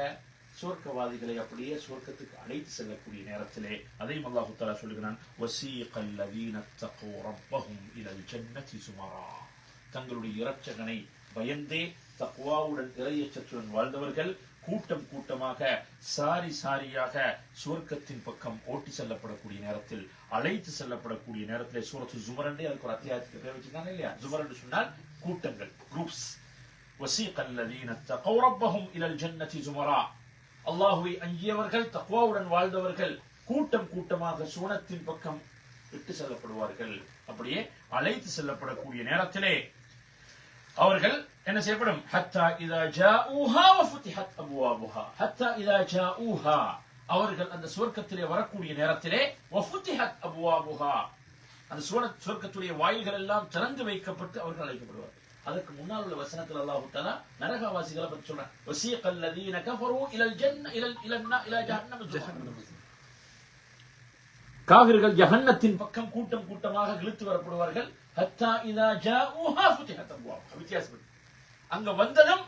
சுவர்க்கவாதிகளை அப்படியே சுவர்க்கத்துக்கு அழைத்து செல்லக்கூடிய நேரத்திலே அதையும் அல்லாஹ் தஆலா சொல்கிறான், வஸீகல் லதீன தகூ ரப்பஹும் இலல் ஜன்னதி ஸுமரா, தங்களுடைய இரட்சகனை பயந்தே தக்வாவுடன் இறையச்சத்துடன் வாழ்ந்தவர்கள் கூட்டம் கூட்டமாக சாரி சாரியாக சுவர்க்கத்தின் பக்கம் ஓட்டி செல்லப்படக்கூடிய நேரத்தில், அழைத்து செல்லப்படக்கூடிய நேரத்திலே, சூரத்து ஜுமர் அதுக்கு ஒரு அத்தியாயத்துக்கு பேர் வச்சிருக்காங்க இல்லையா, ஜுமர் என்று சொன்னால் கூட்டங்கள், குரூப்ஸ். வஸீகல் லதீன தகூ ரப்பஹும் இலல் ஜன்னதி ஸுமரா, அல்லாஹ்வை அஞ்சியவர்கள், தக்வாவுடன் வாழ்ந்தவர்கள் கூட்டம் கூட்டமாக சுவனத்தின் பக்கம் விட்டு செல்லப்படுவார்கள். அப்படியே அழைத்து செல்லப்படக்கூடிய நேரத்திலே அவர்கள் என்ன செய்யப்படும், ஹத்தா இதா ஜாஊஹா வஃபுதிஹத் அப்வாபுஹா, ஹத்தா இதா ஜாஊஹா, அவர்கள் அந்த சுவர்க்கத்திலே வரக்கூடிய நேரத்திலே வஃபுத்திஹத் அப்வாபுஹா, அந்த சுவர்க்கத்துடைய வாயில்கள் எல்லாம் திறந்து வைக்கப்பட்டு அவர்கள் அழைக்கப்படுவார்கள். அதற்கு முன்னால் உள்ள வசனத்தில் அல்லாஹ் தஆலா நரகவாசிகளை பற்றி சொல்றான். வஸீகல் லதீன கஃபரு இலல் ஜன்ன இலா ஜஹன்னம ஜுஹன்னம, காஃபிர்கள் ஜஹன்னத்தின் பக்கம் கூட்டம் கூட்டமாக இழுத்து வரப்படுவார்கள். ஹத்தா இதா ஜாஊஹா ஃபுத்திஹத் அப்வாபுஹா, வித்தியாசம். அங்க வந்ததும்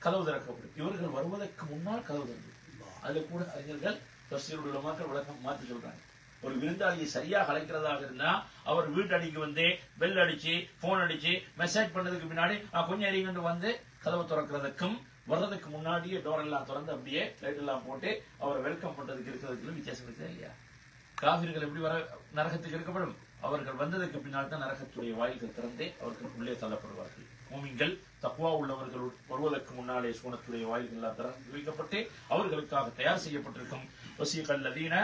கதவு திறக்கப்படும். இவர்கள் வருவதற்கு முன்னால் கதவு திறந்து. அதுல கூட அறிஞர்கள் தஃசீருடைய உலமாக்கள் விளக்கம் மாற்றி சொல்றாங்க. ஒரு விருந்தாளியை சரியாக அழைக்கிறதாக இருந்தா அவர் வீட்டடிக்கு வந்து பெல் அடிச்சு போன் அடிச்சு மெசேஜ் பண்ணதுக்கு பின்னாடி கொஞ்சம் அறிஞர் வந்து கதவை திறக்கிறதுக்கும் வர்றதுக்கு முன்னாடியே டோர் எல்லாம் திறந்து அப்படியே லைட் எல்லாம் போட்டு அவரை வெல்கம் பண்றதுக்கு இருக்கிறதுக்கு வித்தியாசம் இருக்குதா இல்லையா? காபிர்கள் எப்படி வர நரகத்துக்கு இருக்கப்படும்? அவர்கள் வந்ததுக்கு பின்னால் தான் நரகத்துடைய வாயில்கள் திறந்தே அவர்கள் உள்ளே தள்ளப்படுவார்கள். மூமின்கள் தக்வா உள்ளவர்கள் வருவதற்கு முன்னாலே சூனத்துடைய வாயில்கள் எல்லாம் திறந்து வைக்கப்பட்டு அவர்களுக்காக தயார் செய்யப்பட்டிருக்கும். வஸீகல் லதீன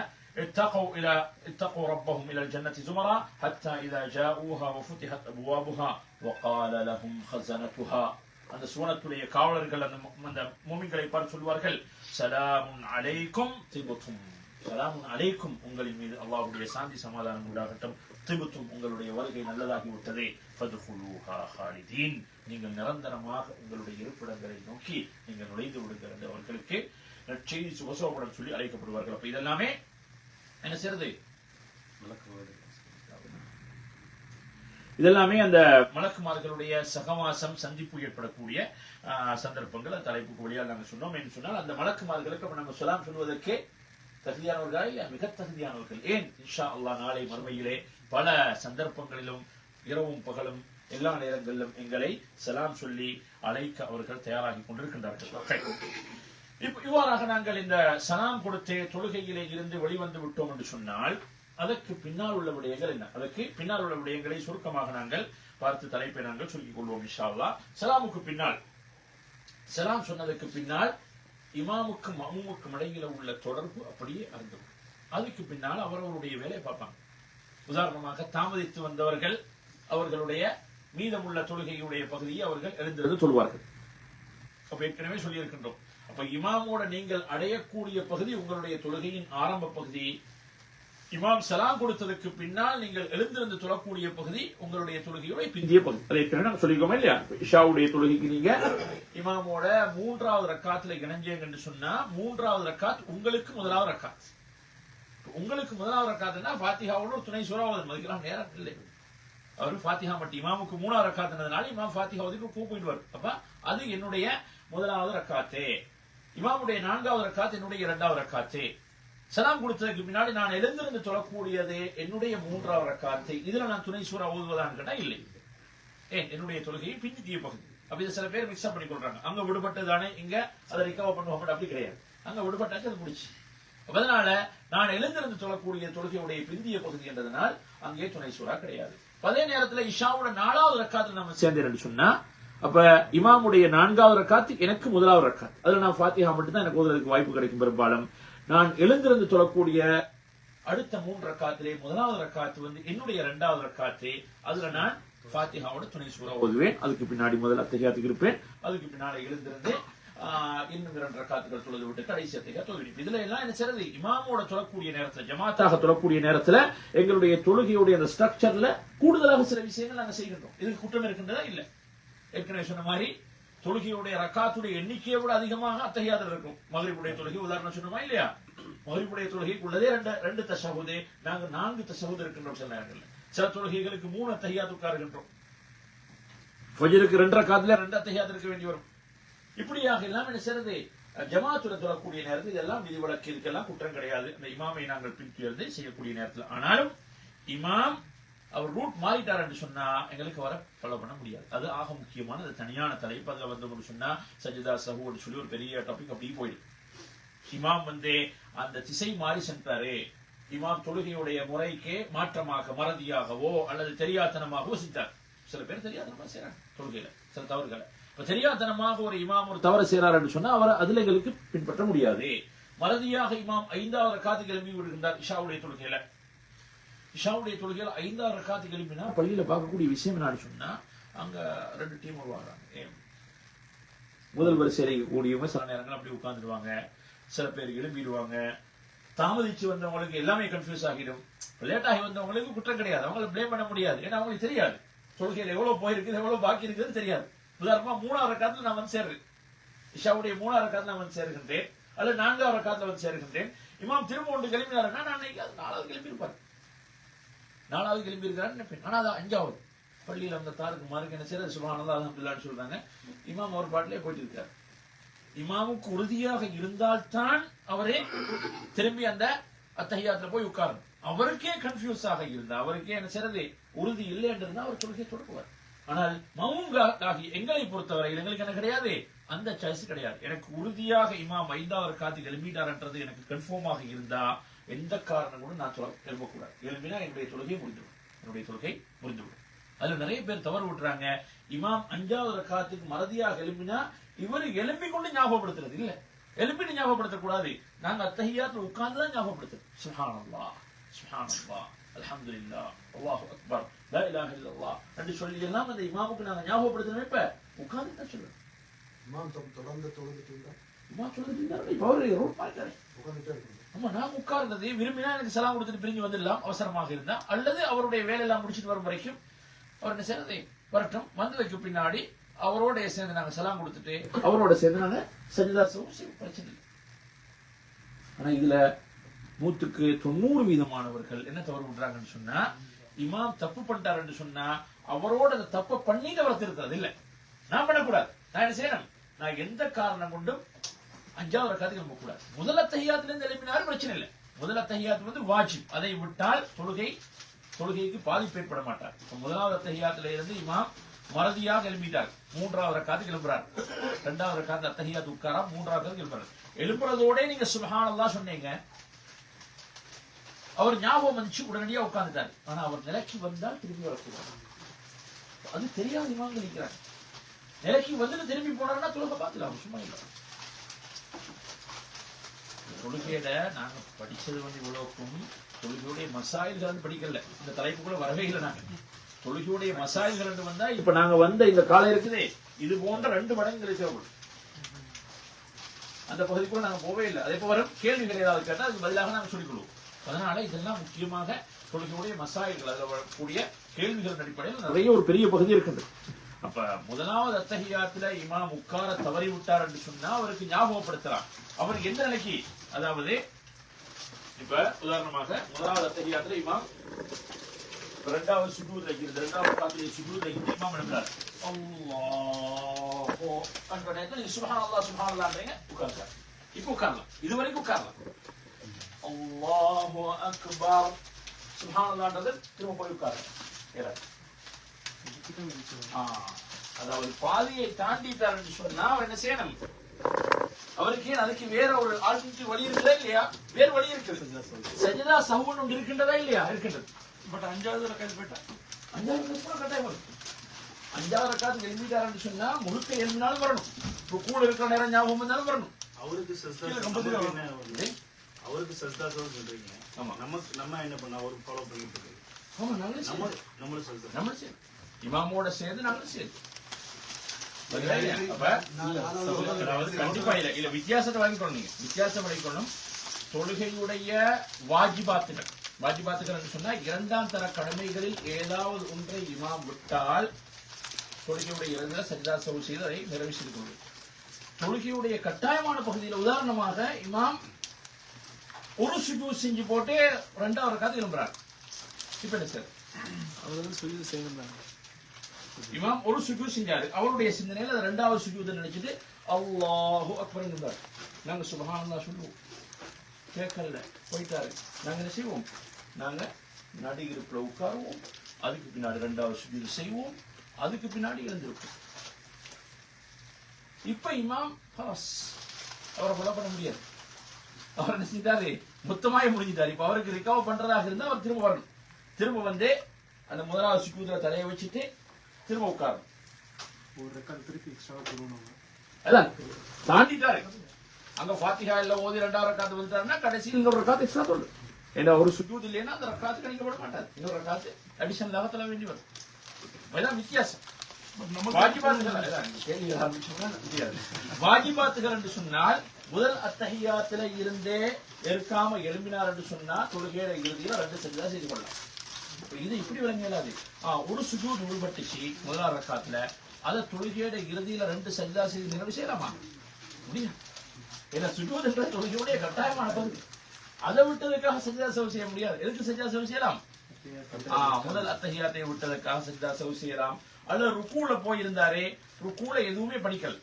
اتقوا ربهم إلى الجنة زمرا حتى إذا جاءوها وفتحت أبوابها وقال لهم خزنتها, அந்த சூனத்துடைய காவலர்கள் அந்த மூமின்களை பார்த்து சொல்வார்கள், சலாமுன் அலைக்கும் திபுத்தும், சலாமுன் அலைக்கும், உங்களின் மீது அல்லாஹ்வுடைய சாந்தி சமாதானம் உண்டாகட்டும், திபுத்தும், உங்களுடைய வருகை நல்லதாகி விட்டதே, ஃபதுகுலூஹா ஹாலிதீன், நீங்கள் நிரந்தரமாக உங்களுடைய இருப்பிடங்களை நோக்கி நீங்கள் நுழைந்து விடுங்கள் என்று அவர்களுக்கு நற்செய்தி சுபசோபனம் சொல்லி அழைக்கப்படுவார்கள். அப்ப இதெல்லாமே என்ன செய்யறது? இதெல்லாமே அந்த மலக்குமார்களுடைய சகவாசம் சந்திப்பு ஏற்படக்கூடிய சந்தர்ப்பங்கள். அந்த தலைப்புக்கு வழியாக நாங்கள் சொன்னோம் என்று சொன்னால் அந்த மலக்குமார்களுக்கு அப்ப நம்ம சலாம் சொல்வதற்கே தகுதியானவர்களா இல்ல? மிக தகுதியானவர்கள். ஏன்? இன்ஷா அல்லாஹ் நாளை மறுமையிலே பல சந்தர்ப்பங்களிலும் இரவும் பகலும் எல்லா நேரங்களிலும் எங்களை சலாம் சொல்லி அழைக்க அவர்கள் தயாராகி கொண்டிருக்கின்றார்கள். இவ்வாறாக நாங்கள் இந்த சலாம் கொடுத்து தொழுகையிலே இருந்து வெளிவந்து விட்டோம் என்று சொன்னால் அதற்கு பின்னால் உள்ள விடயங்கள் என்ன? அதற்கு பின்னால் உள்ள விடயங்களை சுருக்கமாக நாங்கள் பார்த்து தலைப்பை நாங்கள் சுருக்கிக் கொள்வோம் இன்ஷா அல்லாஹ். சலாமுக்கு பின்னால், சலாம் சொன்னதற்கு பின்னால் இமாமுக்கும் மஅமூமுக்கும் இடையில உள்ள தொடர்பு அப்படியே அறுந்துவிடும். அதுக்கு பின்னால் அவர்களுடைய வேலையை பார்ப்பாங்க. உதாரணமாக தாமதித்து வந்தவர்கள் அவர்களுடைய மீதமுள்ள தொழுகையுடைய பகுதியை அவர்கள் எழுந்திருந்து சொல்வார்கள். அப்ப ஏற்கனவே சொல்லி இருக்கின்றோம். அப்ப இமாமோட நீங்கள் அடையக்கூடிய பகுதி உங்களுடைய தொழுகையின் ஆரம்ப பகுதி. இமாம் சலாம் கொடுத்ததற்கு பின்னால் நீங்கள் எழுந்திருந்து தொழக்கூடிய பகுதி உங்களுடைய தொழுகையோட பிந்திய பகுதி. அதை ஏற்கனவே சொல்லிக்கோமா இல்லையா? இஷாவுடைய தொழுகைக்கு நீங்க இமாமோட 3வது ரக்காத்துல இணைஞ்சீங்க என்று சொன்னா 3வது ரக்காத் உங்களுக்கு முதலாவது ரக்காத். உங்களுக்கு முதலாவது ரக்காத்துனா ஃபாத்திஹாவோட ஒரு துணை சூறாவது மதிக்கலாம் நேரம் இல்லை. அவரு ஃபாத்திஹா மட்டும் இமாமுக்கு 3வது ரக்காத்துனால இமாம் ஃபாத்திஹா ஒதுக்கு போயிடுவார். அப்ப அது என்னுடைய முதலாவது ரக்காத்தே. இமாமுடைய 4வது ரக்காத் என்னுடைய 2வது ரக்காத்தே. சலாம் கொடுத்ததுக்கு பின்னாடி நான் எழுந்திருந்து தொழக்கூடியது என்னுடைய 3வது ரக்காத்தை. இதுல நான் துணை சூறா ஓதுவதான்னு கேட்டா இல்லை. ஏன்? என்னுடைய தொழுகையை பிந்திய பகுதி. அப்ப இதை சில பேர் மிக்ஸ் அப் பண்ணி கொள்றாங்க. அங்க விடுபட்டதானே இங்க அதை ரிகவர் பண்ணுவோம், அப்படி கிடையாது. அங்க விடுபட்டாச்சு அது முடிச்சு. அதனால நான் எழுந்திருந்து தொழக்கூடிய தொழுகையுடைய பிந்திய பகுதி என்றதனால் அங்கே துணை சூறா கிடையாது. அதே நேரத்துல இஷாவோட 4வது ரக்காத்துல நம்ம சேர்ந்தேன் சொன்னா அப்ப இமாமுடைய 4வது ரக்காத்து எனக்கு முதலாவது ரக்காத். அதுல நான் ஃபாத்திஹா மட்டும் தான் எனக்கு ஓதுறதுக்கு வாய்ப்பு கிடைக்கும் பெரும்பாலும். நான் எழுந்திருந்து தொழக்கூடிய அடுத்த 3 ரக்காத்திலே முதலாவது ரக்காத்து வந்து என்னுடைய 2வது ரக்காத்து. அதுல நான் ஃபாத்திஹாவோட துணை சூறா ஓதுவேன். அதுக்கு பின்னாடி முதல் அத்தஹியாத்துக்கு இருப்பேன். அதுக்கு பின்னாடி எழுந்திருந்து இன்னும் 2 ரக்காத்துகள் தொழுது விட்டு கடைசி அத்தஹியா தொழுவேன். இதுல எல்லாம் என்ன செய்யறது? இமாமோட தொழக்கூடிய நேரத்துல, ஜமாத்தாக தொழக்கூடிய நேரத்துல எங்களுடைய தொழுகையுடைய அந்த ஸ்ட்ரக்சர்ல கூடுதலாக சில விஷயங்கள் நாங்க செய்கின்றோம். இதுக்கு குற்றம் இருக்கின்றதா? இல்ல. ஏற்கனவே சொன்ன மாதிரி தொழுகையுடைய ரக்காத்துடைய எண்ணிக்கையை விட அதிகமாக அத்தஹியாத்துல இருக்கும். மக்ரிபுடைய தொழுகை உதாரணம் சொன்னோமா இல்லையா? மக்ரிபுடைய தொழுகைக்குள்ளதே 2 தஷஹுது, நாங்க 4 தஷஹுது இருக்கின்றோம். சில நேரங்கள்ல சில தொழுகைகளுக்கு 3 அத்தஹியாத் உட்காருகின்றோம். ஃபஜ்ருக்கு 2 ரக்காத்துல 2 அத்தஹியாத் இருக்க வேண்டி வரும். இப்படியாக எல்லாம் என்ன செய்யறது? ஜமாத்துல தொழக்கூடிய நேரத்தில் இதெல்லாம் விதிவிலக்கு, இதுக்கெல்லாம் குற்றம் கிடையாது. அந்த இமாமை நாங்கள் பின்துயர்ந்து செய்யக்கூடிய நேரத்தில். ஆனாலும் இமாம் அவர் ரூட் மாறிட்டார் என்று சொன்னா எங்களுக்கு வர ஃபாலோ பண்ண முடியாது. அது ஆக முக்கியமான அது தனியான தலைப்பு. அதுல வந்து சொன்னா சஜிதா சஹூன்னு சொல்லி ஒரு பெரிய டாபிக் அப்படி போயிடும். இமாம் வந்து அந்த திசை மாறி சென்றாரு, இமாம் தொழுகையுடைய முறைக்கு மாற்றமாக மறதியாகவோ அல்லது தெரியாதனமாகவோ செஞ்சார். சில பேர் தெரியாதனமா செய்யறாங்க தொழுகையில சில தவறுகளை. இப்ப தெரியாதனமாக ஒரு இமாம் ஒரு தவறு செய்யறாரு என்று சொன்னா அவர் அதுல எங்களுக்கு பின்பற்ற முடியாது. மறதியாக இமாம் 5வது ரக்காத்துக்கு எழுப்பி விடுகின்றார் இஷாவுடைய தொழுகையில. இஷாவுடைய தொழுகையில 5வது ரக்காத்துக்கு எழுப்பினா பள்ளியில பார்க்கக்கூடிய விஷயம் என்னன்னு சொன்னா அங்க 2 டீம் வருவாங்க. முதல் வரிசையில கூடியவங்க சில நேரங்கள் அப்படி உட்கார்ந்துடுவாங்க. சில பேர் எழுப்பிடுவாங்க. தாமதிச்சு வந்தவங்களுக்கு எல்லாமே கன்ஃபியூஸ் ஆகிடும். லேட் ஆகி வந்தவங்களுக்கு குற்றம் கிடையாது, அவங்களை பிளேம் பண்ண முடியாது. ஏன்னா அவங்களுக்கு தெரியாது தொழுகையில எவ்வளவு போயிருக்கு எவ்வளவு பாக்கி இருக்குது தெரியாது. உதாரணமா 3வது ரக்காத்துல நான் வந்து சேர்றேன், இஷாவுடைய 3வது ரக்காத்துல நான் வந்து சேருகின்றேன், அல்லது 4வது ரக்காத்துல வந்து சேருகின்றேன். இமாம் திரும்ப ஒன்று கிளம்பினாருன்னா நான் நினைக்காது 4வது கிளம்பி இருப்பாரு, 4வது கிளம்பி இருக்கிறான்னு நினைப்பேன். ஆனா அது 5வது பள்ளியில் அந்த தாருக்கு மாருக்கு என்ன செய்யறது, சுப்ஹானல்லாஹ் அல்ஹம்துலில்லாஹ்னு சொல்றாங்க. இமாம் அவர் பாட்டிலே போயிட்டு இருக்காரு. இமாமுக்கு உறுதியாக இருந்தால்தான் அவரே திரும்பி அந்த அத்தஹியாத்துல போய் உட்காரணும். அவருக்கே கன்ஃபியூஸ் ஆக இருந்தா, அவருக்கே என்ன செய்யறது உறுதி இல்லை என்றிருந்தா அவர் தொழுகை தொடங்குவார். ஆனால் மவுங்காகி எங்களை பொறுத்தவரையில் எங்களுக்கு என்ன கிடையாது, அந்த சாய்ஸ் கிடையாது. எனக்கு உறுதியாக இமாம் 5வது ரக்காத்துக்கு எழுப்பிட்டார்ன்றது எனக்கு கன்ஃபார்மாக இருந்தா எந்த காரணம் கூட நான் எழுப்பக்கூடாது. எழுப்பினா என்னுடைய தொழுகை முடிந்துவிடும், என்னுடைய தொழுகை முடிந்துவிடும். அதுல நிறைய பேர் தவறு விட்டுறாங்க. இமாம் 5வது ரக்காத்துக்கு மறதியாக எழுப்பினா இவரு எழுப்பிக் கொண்டு ஞாபகப்படுத்துறது இல்ல, எழுப்பிட்டு ஞாபகப்படுத்தக்கூடாது. நாங்க அத்தஹியாத்துல உட்கார்ந்துதான் ஞாபகப்படுத்துறோம். சுப்ஹானல்லாஹ் சுப்ஹானல்லாஹ் அல்ஹம்துலில்லாஹ் அல்லாஹு அக்பர் லா இலாஹ இல்லல்லாஹ் என்று சொல்லி எல்லாம் அந்த இமாமுக்கு நாங்க ஞாபகப்படுத்தணும். இப்ப உட்கார்ந்து தான் சொல்றோம். இமாம் தொடர்ந்து தொழுதுட்டு இமாம் சொல்றது இப்ப அவரு ரோட் பாய்க்காரே உட்கார்ந்துட்டே இருக்கு. ஆமா, நான் உட்கார்ந்தது விரும்பினா எனக்கு சலாம் கொடுத்துட்டு பிரிஞ்சு வந்துடலாம் அவசரமாக இருந்தா, அல்லது அவருடைய வேலையெல்லாம் முடிச்சுட்டு வரும் வரைக்கும் அவர் என்ன செய்யறது வரட்டும், வந்து வைக்க பின்னாடி அவரோட சேர்ந்து நாங்க சலாம் கொடுத்துட்டு அவரோட சேர்ந்து நாங்க சஜ்தா செய்வோம், பிரச்சனை இல்லை. ஆனா இதுல 100க்கு 90% என்ன தவறு பண்றாங்கன்னு சொன்னா, இமாம் தப்பு பண்ணிட்டாருன்னு சொன்னா அவரோட அந்த தப்பை பண்ணிட்டு அவரை திருத்தது இல்ல. நான் பண்ணக்கூடாது, நான் என்ன செய்யணும், நான் எந்த காரணம் கொண்டும் 5வது ரக்காத்துக்கு எழுப்ப கூடாது. முதல் அத்தஹியாத்துல இருந்து எழுப்பினாலும் பிரச்சனை இல்லை. முதல் அத்தஹியாத் வந்து வாஜிப், அதை விட்டால் தொழுகைக்கு பாதிப்பு ஏற்பட மாட்டார். 1வது அத்தஹியாத்துல இருந்து இமாம் மறதியாக எழுப்பிட்டார், 3வது ரக்காத்துக்கு எழுப்புறார், 2வது ரக்காத்து அத்தஹியாத் உட்காரா, 3வது ரக்காத்துக்கு எழுப்புறாரு. எழுப்புறதோட நீங்க சுப்ஹானல்லாஹ் சொன்னீங்க, அவர் ஞாபகம் வந்துச்சு உடனடியா உட்கார்ந்துட்டாரு. ஆனா அவர் நிலைக்கு வந்தால் திரும்பி வரக்கூடாது. அது தெரியாத இமாம்கள் இருக்கிறாங்க. நிலைக்கு வந்து திரும்பி போனாருன்னா தொழுகை பார்த்துக்கலாம், சும்மா இல்லை. தொழுகையில நாங்க படிச்சது வந்து இவ்வளவுக்கும் தொழுகையுடைய மசாயில்கள் வந்து படிக்கல, இந்த தலைப்புக்குள்ள வரவே இல்லை. நாங்க தொழுகையுடைய மசாயில்கள் வந்தா இப்ப நாங்க வந்த இந்த காலம் இருக்குதே, இது போன்ற 2 மடங்கு இருக்கிறவங்க அந்த பகுதிக்குள்ள நாங்க போவே இல்லை. அதே போல கேள்விகள் ஏதாவது கேட்டா அதுக்கு பதிலாக நாங்க சொல்லிக் கொள்வோம். அதனால இதெல்லாம் முக்கியமாக தொழுகையுடைய மசாயில்கள், அதில் வரக்கூடிய கேள்விகள் அடிப்படையில் நிறைய ஒரு பெரிய பகுதி இருக்குது. அப்ப 1வது அத்தஹியாத்துல இமாம் உட்கார தவறி விட்டார் என்று சொன்னா அவருக்கு ஞாபகப்படுத்தலாம். அவர் எந்த நிலைக்கு, அதாவது இப்ப உதாரணமாக 1வது அத்தஹியாத்துல இமாம் 2வது சுஜூத் வைக்கிறது, 2வது ரக்காத்துல சுஜூத் வைக்கிறது, இமாம் எழுப்புறார் அல்லாஹு அக்பர், நீங்க சுப்ஹானல்லாஹ் சுப்ஹானல்லாஹ்ன்றீங்க, உட்கார்ந்தார். இப்ப உட்காரலாம், இது வரைக்கும் உட்காரலாம். அல்லாஹு அக்பர் சுப்ஹானல்லாஹ்ன்றது திரும்ப போய் உட்காரலாம். அதாவது பாதியை தாண்டிட்டார் என்று சொன்னா அவர் என்ன செய்யணும், அவருக்கு அதுக்கு வேற ஒரு ஆல்டர்னேட்டிவ் வழி இருக்குதா இல்லையா, வேற வழி இருக்குது. சஜ்தா சஹ்வுன்னு ஒன்று இருக்கின்றதா இல்லையா, இருக்கின்றது. பட் 5வது ரக்காத் போயிட்டா 5வது ரக்காத் கட்டாயம் வரும். 5வது ரக்காத் எழுப்பிட்டார் என்று சொன்னா முழுக்க எழுப்பினாலும் வரணும். இப்போ கூட இருக்கிற நேரம் ஞாபகம் வந்தாலும் வரணும். அவருக்கு சஜ்தா சொல்றீங்க. ஆமா, நம்ம என்ன பண்ண ஒரு ஃபாலோ பண்ணிட்டு இருக்கோம். ஆமா, நம்மளும் சொல்றோம், நம்ம சரி இமாமோட சேர்ந்து நாங்களும் சேர்ந்து கண்டிப்பா இல்ல வித்தியாசத்தை வாங்கிக்கணும். நீங்க வித்தியாசம் வாங்கிக்கணும். தொழுகையுடைய வாஜிபாத்துகள் என்று சொன்னா 2ஆம் தர கடமைகளில் ஏதாவது ஒன்றை இமாம் விட்டால் தொழுகையுடைய 2 சஜ்தா சஹ்வு செய்து அதை நிறைவு செய்து கொள்வது. தொழுகையுடைய கட்டாயமான பகுதியில் உதாரணமாக இமாம் ஒரு சுஜூத் செஞ்சு போட்டு 2வது ரக்காத் எழும்புறார். இப்ப என்ன சார், அவர் சுஜூத் செய்யணும். இமாம் ஒரு சுஜூத் செஞ்சாரு, அவருடைய சிந்தனையில 2வது சுஜூத் நினைச்சிட்டு அல்லாஹு அக்பர் இருந்தார். நாங்க சுப்ஹானல்லாஹ் சொல்லுவோம், கேட்கல போயிட்டாரு. நாங்க என்ன செய்வோம், நாங்க நடுகிருப்புல உட்காருவோம், அதுக்கு பின்னாடி 2வது சுஜூத் செய்வோம், அதுக்கு பின்னாடி எழுந்திருப்போம். இப்ப இமாம் அவரை கொலை பண்ண முடியாது, அவர் என்ன செஞ்சாரு, மொத்தமாயே முடிஞ்சிட்டாரு. இப்ப அவருக்கு ரிகவர் பண்றதாக இருந்தா அவர் திரும்ப வரணும். திரும்ப வந்து அந்த 1வது சுஜூத்ல தலையை வச்சுட்டு திரும்ப உட்காரணும். ஒரு ரக்காத் திருப்பி எக்ஸ்ட்ராவா போடணும். அதான் தாண்டிட்டாரு, அங்க ஃபாத்திஹா இல்ல ஓதி 2வது ரக்காத் வந்துட்டாருன்னா கடைசியில் இன்னொரு ரக்காத் எக்ஸ்ட்ரா தொழு. ஏன்னா ஒரு சுஜூத் இல்லைன்னா அந்த ரக்காத்து கணிக்கப்பட மாட்டாது, இன்னொரு ரக்காத்து அடிஷனல் லாபத்துல வேண்டி வரும். அதான் வித்தியாசம். வாஜிபாத்துகள் என்று சொன்னால் முதல் அத்தஹியாத்துல இருந்தே இருக்காம எழும்பினார் என்று சொன்னா தொழுகையில இறுதியில 2 சஜ்தா செய்து கொள்ளலாம். இது இப்படி விளங்கியலாது. ஒரு சுஜூத் உள்பட்டுச்சு முதலாம் ரக்காத்துல, அதை தொழுகையோட இறுதியில 2 சஜ்தா செய்து நிறைவு செய்யலாமா? முடியும். ஏன்னா சுஜூத் தொழுகையுடைய கட்டாயமான பகுதி. அதை விட்டதுக்காக சஜ்தா சஹு செய்ய முடியாது. எதுக்கு சஜ்தா சஹு செய்யலாம்? முதல் அத்தஹியாத்தை விட்டதுக்காக சஜ்தா சஹு செய்யலாம். அல்ல ருக்கூல போயிருந்தாரே, ருக்கூல எதுவுமே படிக்கல,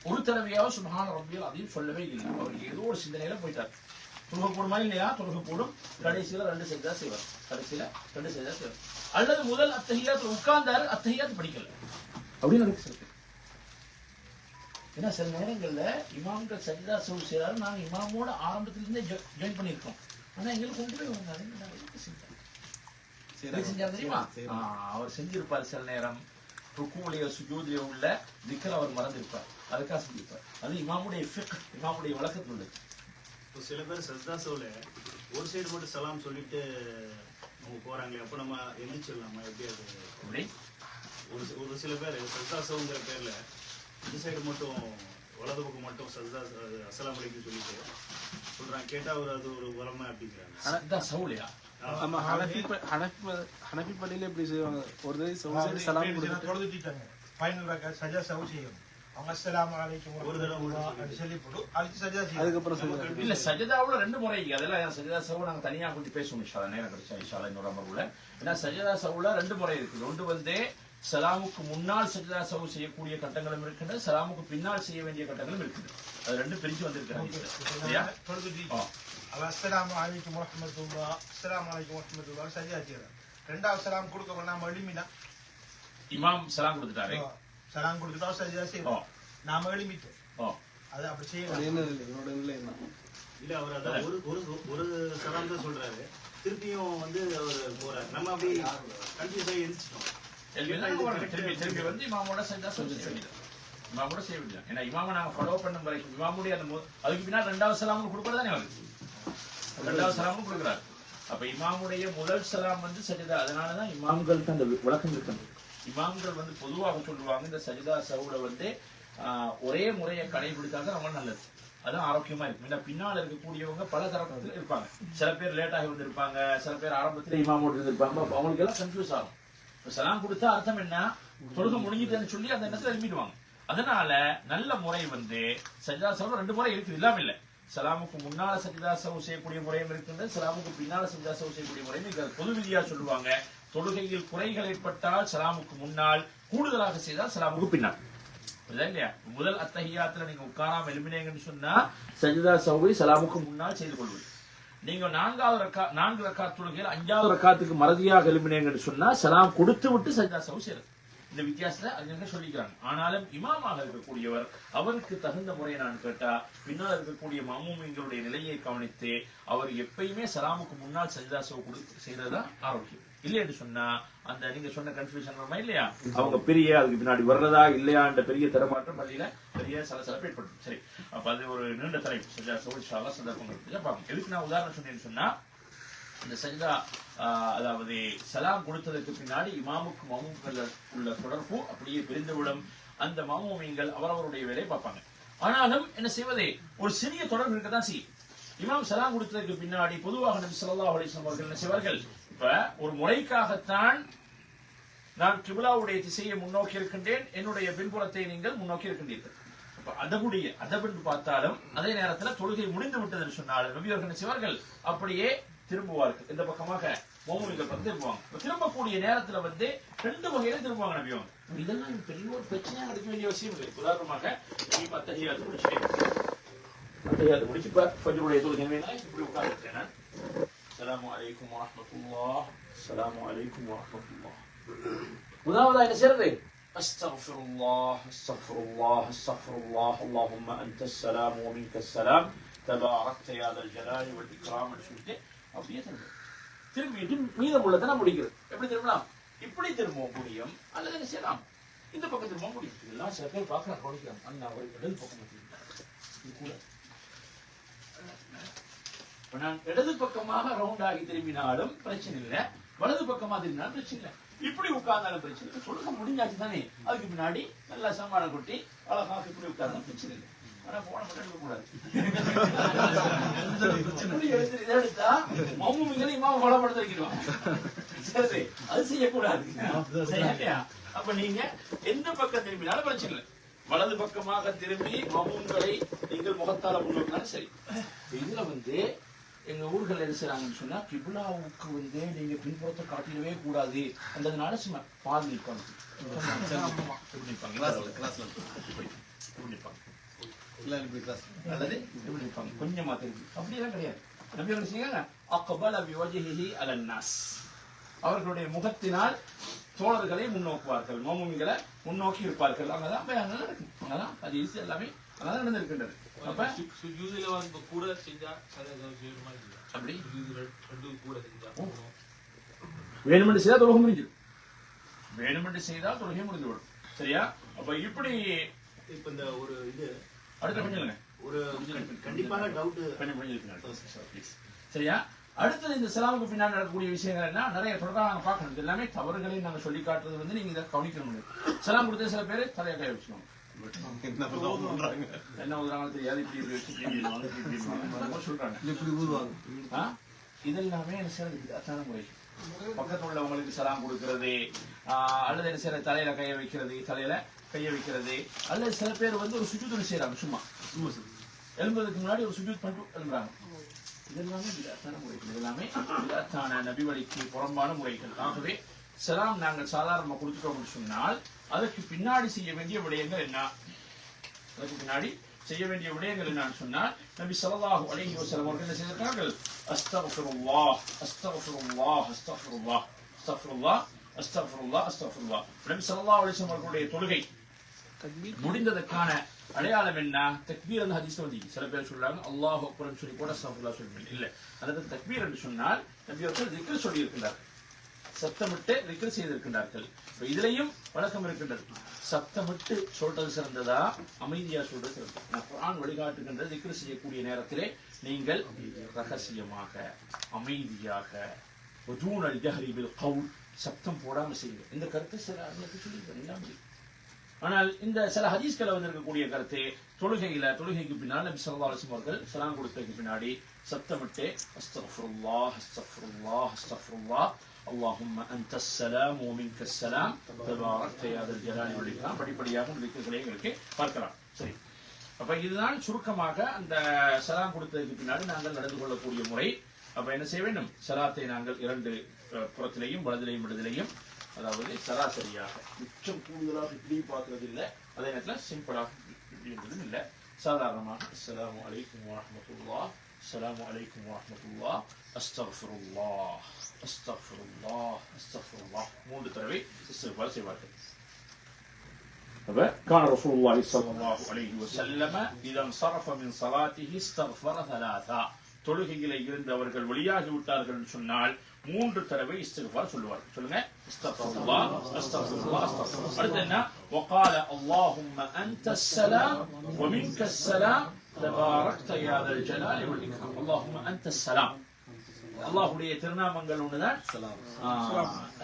ஒரு தடவையாவது சுப்ஹான ரப்பியல் அதையும் சொல்லவே இல்லை. அவர் ஏதோ ஒரு சிந்தனையில போயிட்டார். தொழுகை போடுமா இல்லையா? தொழுகை போடும். கடைசியில 2 சஜ்தா செய்வார். கடைசியில 2 சஜ்தா செய்வார். அல்லது முதல் அத்தஹியாத்துல உட்கார்ந்தாரு, அத்தஹியாத் படிக்கல அப்படின்னு நடக்கு. ஏன்னா சில நேரங்கள்ல இமாம்கள் சஜ்தா சஹு செய்யறாரு, நாங்க இமாமோட ஆரம்பத்துல இருந்தே ஜாயின் பண்ணிருக்கோம். ஆனா எங்களுக்கு கொண்டு போய் செஞ்சார் தெரியுமா? அவர் செஞ்சிருப்பார். சில நேரம் ருக்குவுடைய சுஜூதிலே உள்ள திக்ர் அவர் மறந்திருப்பார், அதுக்காக செஞ்சிருப்பார். அது இமாமுடைய ஃபிக்ஹ், இமாமுடைய வழக்கத்தில் உள்ளது. சில பேர் சஜ்தா சஹுல ஒரு சைடு மட்டும் சலாம் சொல்லிட்டு அவங்க போறாங்களே, அப்ப நம்ம எந்திரிச்சிடலாமா? எப்படி அது? ஒரு சில பேர் சஜ்தா சஹுங்கிற பேர்ல இந்த சைடு மட்டும் வலது பக்கம் மட்டும் சஜ்தா அஸ்ஸலாமு அலைக்கும் சொல்லிட்டு சொல்றாங்க. கேட்டா அவர் அது ஒரு வளமை அப்படிங்கிறாங்க. சஜ்தா சஹுலையா? ஆமா, ஹனஃபி பள்ளியில எப்படி செய்வாங்க? ஒரு சைடு சலாம் கொடுத்துட்டாங்க, ஃபைனல் ரக்காத் சஜ்தா சஹு செய்யும். அவங்க அஸ்ஸலாமு அலைக்கும் ஒரு தடவை சொல்லி போட்டு அதுக்கு சஜ்தா செய்யும். அதுக்கப்புறம் இல்ல சஜ்தாவுல 2 முறை. அதெல்லாம் சஜ்தா சஹு நாங்க தனியா கொஞ்சம் பேசுவோம் இன்ஷா அல்லாஹ், நேரம் கிடைச்சா இன்ஷா அல்லாஹ் இன்னொரு அமர்வுல. ஏன்னா சஜ்தா சஹுல 2 முறை இருக்குது. ஒன்று வந்து சலாமுக்கு முன்னால் சஜ்தா சஹு செய்யக்கூடிய கட்டங்களும் இருக்கின்றது, சலாமுக்கு பின்னால் செய்ய வேண்டிய கட்டங்களும் இருக்குது. அது 2 பிரிச்சு வந்திருக்கிறாங்க. அஸ்ஸலாமு அலைக்கும் வரஹ்மத்துல்லாஹ், அஸ்ஸலாமு அலைக்கும் வரஹ்மத்துல்லாஹ் சஜ்தா செய்யறாங்க. ரெண்டாவது சலாம் கொடுக்க வேணாம், எழுமினா இமாம் சலாம் கொடுத்துட்டாரு, சலாம் கொடுத்துட்டா சஜ்தா செய்யறோம், நாம எழுமிட்டோம். அது அப்படி செய்யலாம். இல்ல அவர் அதான் ஒரு சலாம் தான் சொல்றாரு, திருப்பியும் வந்து அவர் போறாரு. நம்ம அப்படி கன்ஃபியூஸ் ஆகி எந்திரிச்சிட்டோம். திரும்பி வந்து இமாமோட சஜ்தா சஹு செய்யலாம், இமாமோட செய்ய வேண்டியது. ஏன்னா இமாம நாங்க ஃபாலோ பண்ணும் வரைக்கும் இமாமுடைய அதுக்கு பின்னா 2வது சலாமும் கொடுக்கறதானே அவருக்கு. 2வது சலாமும் கொடுக்குறாரு. அப்ப இமாமுடைய முதல் சலாம் வந்து சஜ்தா. அதனாலதான் இமாம்களுக்கு அந்த விளக்கம் இருக்கு. இமாம்கள் வந்து பொதுவாக சொல்லுவாங்க, இந்த சஜ்தா சஹுல வந்து ஒரே முறையை கடைபிடித்தாங்க ரொம்ப நல்லது, அதான் ஆரோக்கியமா இருக்கும். ஏன்னா பின்னால் இருக்கக்கூடியவங்க பல தரத்துல இருப்பாங்க. சில பேர் லேட்டாகி வந்திருப்பாங்க, சில பேர் ஆரம்பத்துல இமாமோடு இருந்திருப்பாங்க. அவங்களுக்கு எல்லாம் கன்ஃபியூஸ் ஆகும். சலாம் கொடுத்தா அர்த்தம் என்ன, தொழுகை முடிஞ்சிட்டேன்னு சொல்லி அந்த இடத்துல எழுப்பிடுவாங்க. அதனால நல்ல முறை வந்து சஜ்தா சஹு 2 முறை இருக்குது, இல்லாம இல்ல. சலாமுக்கு முன்னால சஜ்தா சஹு செய்யக்கூடிய முறையும் இருக்கின்றது, சலாமுக்கு பின்னால சஜ்தா சஹு செய்யக்கூடிய முறையும் இருக்கிறது. பொது விதியா சொல்லுவாங்க, தொழுகையில் குறைகள் ஏற்பட்டால் சலாமுக்கு முன்னால், கூடுதலாக செய்தால் சலாமுக்கு பின்னால். இல்லையா? முதல் அத்தஹியாத்துல நீங்க உட்காராம எழுப்பினீங்கன்னு சொன்னா சஜ்தா சஹுவை சலாமுக்கு முன்னால் செய்து கொள்வது. நீங்க 4 ரக்காத் தொழுகையில் 5வது ரக்காத்துக்கு மறதியாக எழுப்பினீங்கன்னு சொன்னா சலாம் கொடுத்து விட்டு சஜ்தா சஹு செய்யறது. இந்த வித்தியாசத்தை அங்க சொல்லிக்கிறாங்க. ஆனாலும் இமாமாக இருக்கக்கூடியவர் அவருக்கு தகுந்த முறையை நான் கேட்டா, பின்னால் இருக்கக்கூடிய மாமூமிங்களுடைய நிலையை கவனித்து அவர் எப்பயுமே சலாமுக்கு முன்னால் சஜ்தா சஹு கொடுத்து செய்யறதுதான் ஆரோக்கியம். இல்லை என்று சொன்னா அந்த நீங்க சொன்ன கன்ஃபியூஷன் இல்லையா, அவங்க பெரிய அதுக்கு பின்னாடி வர்றதா இல்லையா என்ற பெரிய தரமாற்றம் பள்ளியில பெரிய சலசலப்பு ஏற்படும். சரி, அப்ப அது ஒரு நீண்ட தலைப்பு. சஜ்தா சஹு இன்ஷா அல்லாஹ் சந்தர்ப்பங்கள் பார்ப்போம். எதுக்கு நான் உதாரணம் சொன்னேன்னு சொன்னா, இந்த சஜ்தா அதாவது சலாம் கொடுத்ததற்கு பின்னாடி இமாமுக்கு மாமூம்கள் உள்ள தொடர்பு அப்படியே பிரிந்துவிடும். அந்த மாமூமிங்கள் அவரவருடைய வேலையை பார்ப்பாங்க. ஆனாலும் என்ன செய்வதே, ஒரு சிறிய தொடர்பு இருக்கதான் செய்யும். இமாம் சலாம் கொடுத்ததற்கு பின்னாடி பொதுவாக நபி ஸல்லல்லாஹு அலைஹி வஸல்லம் அவர்கள் என்ன செய்வார்கள், இப்ப ஒரு முறைக்காகத்தான் நான் கிப்லாவுடைய திசையை முன்னோக்கி இருக்கின்றேன், என்னுடைய பின்புறத்தை நீங்கள் முன்னோக்கி இருக்கின்றீர்கள். அப்ப அதப் என்று பார்த்தாலும் அதே நேரத்தில் தொழுகை முடிந்து விட்டது என்று சொன்னாலும் நபி அவர்கள் என்ன செய்வார்கள், அப்படியே திரும்புவார்கள். இந்த பக்கமாக மோமுனிகள் பக்கம் திரும்புவாங்க. திரும்பக்கூடிய நேரத்துல வந்து 2 வகையில திரும்புவாங்க நபி அவங்க. இதெல்லாம் பெரிய ஒரு பிரச்சனையா இருக்க வேண்டிய அவசியம் இல்லை. உதாரணமாக அத்தஹியாத்து முடிச்சு ஃபஜ்ருடைய தொழுகை இப்படி உட்கார்ந்துட்டேன். அஸ்ஸலாமு அலைக்கும் வரஹ்மத்துல்லாஹ், அஸ்ஸலாமு அலைக்கும் வரஹ்மத்துல்லாஹ். முதலாவதா என்ன செய்யறது, அஸ்தக்ஃபிருல்லாஹ் அஸ்தக்ஃபிருல்லாஹ் அஸ்தக்ஃபிருல்லாஹ் அல்லாஹும்ம அன்தஸ் ஸலாம் வ மின்கஸ் ஸலாம் தபாரக்த யா தல் ஜலாலி வல் இக்ராம் சொல்லிட்டு அப்படியே திரும்பிட்டு மீதம் உள்ளதை நான் முடிக்கிறது. எப்படி திரும்பலாம், இப்படி திரும்பவும் முடியும், அல்லது என்ன செய்யலாம், இந்த பக்கம் திரும்பவும் முடியும். இதெல்லாம் சில பேர் பார்க்கலாம், கவனிக்கலாம். அந்த இடது பக்கம் இது கூட நான் இடது பக்கமாக ரவுண்ட் ஆகி திரும்பினாலும் பிரச்சனை இல்லை, வலது பக்கமா திரும்பினாலும் பிரச்சனை இல்லை, இப்படி உட்கார்ந்தாலும் பிரச்சனை இல்லை. சொல்லுங்க முடிஞ்சாச்சு தானே. அதுக்கு பின்னாடி நல்லா சமாளம் கொட்டி அழகாக இப்படி உட்கார்ந்தாலும் பிரச்சனை இல்லை. ஆனா போன மட்டும் எடுக்க கூடாது. இதை எடுத்தா மம்முமிகளை இமாம பலப்படுத்த வைக்கிடுவான். சரி, அது செய்யக்கூடாது. சரியா? அப்ப நீங்க எந்த பக்கம் திரும்பினாலும் பிரச்சனை இல்லை. வலது பக்கமாக திரும்பி மம்முங்களை நீங்கள் முகத்தால முன்னோக்கினாலும் சரி. இதுல எங்க ஊர்கள் என்ன செய்றாங்கன்னு சொன்னா கிபிலாவுக்கு நீங்க பின்புறத்தை காட்டிடவே கூடாது. அந்ததுனால சும்மா பாதி நிற்பாங்க. கொஞ்சமா தெரிஞ்சு அப்படியெல்லாம் கிடையாது. நபி என்ன செய்யுங்க, அக்பல பிவஜ்ஹிஹி அலன் நாஸ், அவர்களுடைய முகத்தினால் தோழர்களை முன்னோக்குவார்கள், மோமுமிகளை முன்னோக்கி இருப்பார்கள். அங்கதான் பயான்கள் நடக்கும். அங்கதான் ஹதீஸ் எல்லாமே அங்கதான் நடந்திருக்கின்றது. அப்ப சுஜூதுல கூட செஞ்சா அப்படி கூட செஞ்சா வேணுமென்று செய்தால் தொழுகை முடிஞ்சிடும். வேணுமென்று செய்தால் தொழுகை முடிந்துவிடும். சரியா? அப்ப இப்படி இப்ப இந்த ஒரு இது அடுத்த கொஞ்சம் ஒரு கண்டிப்பான டவுட் சரியா? அடுத்தது இந்த சலாமுக்கு பின்னால் நடக்கக்கூடிய விஷயங்கள் என்ன நிறைய தொடர்பாக நாங்க பார்க்கணும். இது எல்லாமே தவறுகளை நாங்க சொல்லி காட்டுறது நீங்க இதை கவனிக்கணும். சலாம் கொடுத்த சில பேர் தலையை கை வச்சுக்கணும். என்ன ஊதுறாங்க தெரியாது. இப்படி வச்சு சொல்றாங்க. இதெல்லாமே என்ன செய்யறது விதத்தான முறை. பக்கத்துல உள்ளவங்களுக்கு சலாம் கொடுக்கிறது, அல்லது என்ன செய்யற தலையில கைய வைக்கிறது, தலையில கைய வைக்கிறது, அல்லது சில பேர் ஒரு சுஜூத் செய்யறாங்க. சும்மா எழும்புறதுக்கு முன்னாடி ஒரு சுஜூத் பண்ணிட்டு எழும்புறாங்க. இதெல்லாமே விதத்தான முறைகள். இதெல்லாமே விதத்தான நபி வழிக்கு புறம்பான முறைகள். ஆகவே சலாம் நாங்கள் சாதாரணமா கொடுத்துட்டோம்னு சொன்னால் அதற்கு பின்னாடி செய்ய வேண்டிய விடயங்கள் என்ன? அதற்கு பின்னாடி செய்ய வேண்டிய விடயங்கள் என்னன்னு சொன்னால் நபி ஸல்லல்லாஹு அலைஹி வஸல்லம் அவர்கள் என்ன செய்தார்கள்? அஸ்தக்ஃபிருல்லாஹ் அஸ்தக்ஃபிருல்லாஹ் அஸ்தக்ஃபிருல்லாஹ் அஸ்தக்ஃபிருல்லாஹ் அஸ்தக்ஃபிருல்லாஹ் அஸ்தக்ஃபிருல்லாஹ். நபி ஸல்லல்லாஹு அலைஹி வஸல்லம் அவர்களுடைய தொழுகை முடிந்ததற்கான அடையாளம் என்ன? தக்பீர் அந்த ஹதீஸ் வந்து சில பேர் சொல்றாங்க அல்லாஹ் அக்பர் சொல்லி கூட அஸ்தக்ஃபிருல்லாஹ் சொல்லுங்க. இல்ல, அதாவது தக்பீர் என்று சொன்னால் நபி அவர்கள் திக்ர் சொல்லி இருக்கின்றார்கள், சத்தமிட்டு திக்ர் செய்திருக்கின்றார்கள். இதுலயும் வழக்கம் இருக்கின்றது. சத்தமிட்டு சொல்றது சிறந்ததா, அமைதியா சொல்றது சிறந்ததா? குர்ஆன் வழிகாட்டுகின்ற திக்ர் செய்யக்கூடிய நேரத்திலே நீங்கள் ரகசியமாக அமைதியாக வதூனல் ஜஹரி பில் கவுல் சத்தம் போடாம செய்யுங்க. இந்த கருத்து சில அறிஞர்கள் சொல்லியிருக்காங்க. ஆனால் இந்த சில ஹதீஸ்களை இருக்கக்கூடிய கருத்து தொழுகைக்கு பின்னால் நபி ஸல்லல்லாஹு அலைஹி வஸல்லம் அவர்கள் சலாம் கொடுத்ததுக்கு பின்னாடி சத்தமிட்டு அஸ்தக்ஃபிருல்லாஹ் அஸ்தக்ஃபிருல்லாஹ் அஸ்தக்ஃபிருல்லாஹ் அல்லாஹும்ம அன்தஸ் ஸலாம் வ மின்கஸ் ஸலாம் தபாரக்த யா தல் ஜலாலி வல் இக்ராம் படிப்படியாக திக்ர்களை எங்களுக்கு பார்க்கலாம். சரி, அப்ப இதுதான் சுருக்கமாக அந்த சலாம் கொடுத்ததுக்கு பின்னாடி நாங்கள் நடந்து கொள்ளக்கூடிய முறை. அப்ப என்ன செய்ய வேண்டும்? சலாத்தை நாங்கள் இரண்டு புறத்திலையும் வலதிலையும் இடதிலையும், அதாவது சராசரியாக மிச்சம் கூடுதலாக இப்படி பார்க்கறது இல்லை, அதே நேரத்தில் சிம்பிளாக இப்படி என்பதும் இல்லை. சாதாரணமாக அஸ்ஸலாமு அலைக்கும் வரஹ்மத்துல்லாஹ், அஸ்ஸலாமு அலைக்கும் வரஹ்மத்துல்லாஹ், அஸ்தக்ஃபிருல்லாஹ் அஸ்தக்ஃபிருல்லாஹ் அஸ்தக்ஃபிருல்லாஹ் 3 தடவை இஸ்திக்ஃபார் செய்வார்கள். كان رسول الله صلى الله عليه وسلم إذا انصرف من صلاته استغفر 3. தொழுகையிலே இருந்து அவர்கள் வெளியாகி விட்டார்கள் என்று சொன்னால் 3 தடவை இஸ்திக்ஃபார் சொல்லுவார்கள். சொல்லுங்க, அஸ்தக்ஃபிருல்லாஹ் அஸ்தக்ஃபிருல்லாஹ் அஸ்தக்ஃபிருல்லாஹ். அடுத்து என்ன? وقال اللهم انت السلام ومنك السلام تباركت يا ذا الجلال والاكرام. اللهم انت السلام. அல்லாஹ்வுடைய திருநாமங்கள் ஒன்றுதான்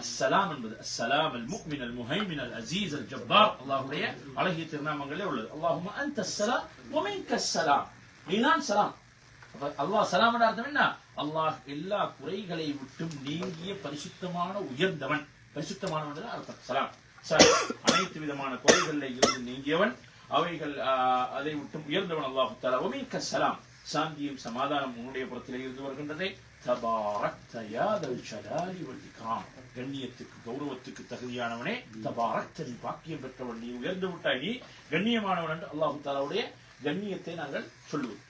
அஸ்ஸலாம் என்பது. அஸ்ஸலாம் அல் முஃமின் அல் முஹைமின் அல் அஸீஸ் அல் ஜப்பார் அல்லாஹ்வுடைய அழகிய திருநாமங்களே உள்ளது. அல்லாஹும்ம அன்த ஸலாம் வ மின்க ஸலாம். நீதான் சலாம். அல்லாஹ் சலாம் என்ற அர்த்தம் என்ன? அல்லாஹ் எல்லா குறைகளை விட்டும் நீங்கிய பரிசுத்தமான உயர்ந்தவன். பரிசுத்தமானவன் அர்த்தம் சலாம். அனைத்து விதமான குறைகளில் இருந்து நீங்கியவன், அவைகள் அதை விட்டும் உயர்ந்தவன் அல்லாஹ் தஆலா. வ மின்க ஸலாம், சாந்தியும் சமாதானம் உன்னுடைய புறத்திலே இருந்து வருகின்றதே. தபாரக்த யா தல் ஜலாலி வல் இக்ராம், கண்ணியத்துக்கு கௌரவத்துக்கு தகுதியானவனே. தபாரக்த, நீ பாக்கியம் பெற்றவன், நீ உயர்ந்து விட்டாய், நீ கண்ணியமானவன் என்று அல்லாஹ் தஆலாவுடைய கண்ணியத்தை நாங்கள் சொல்லுவோம்.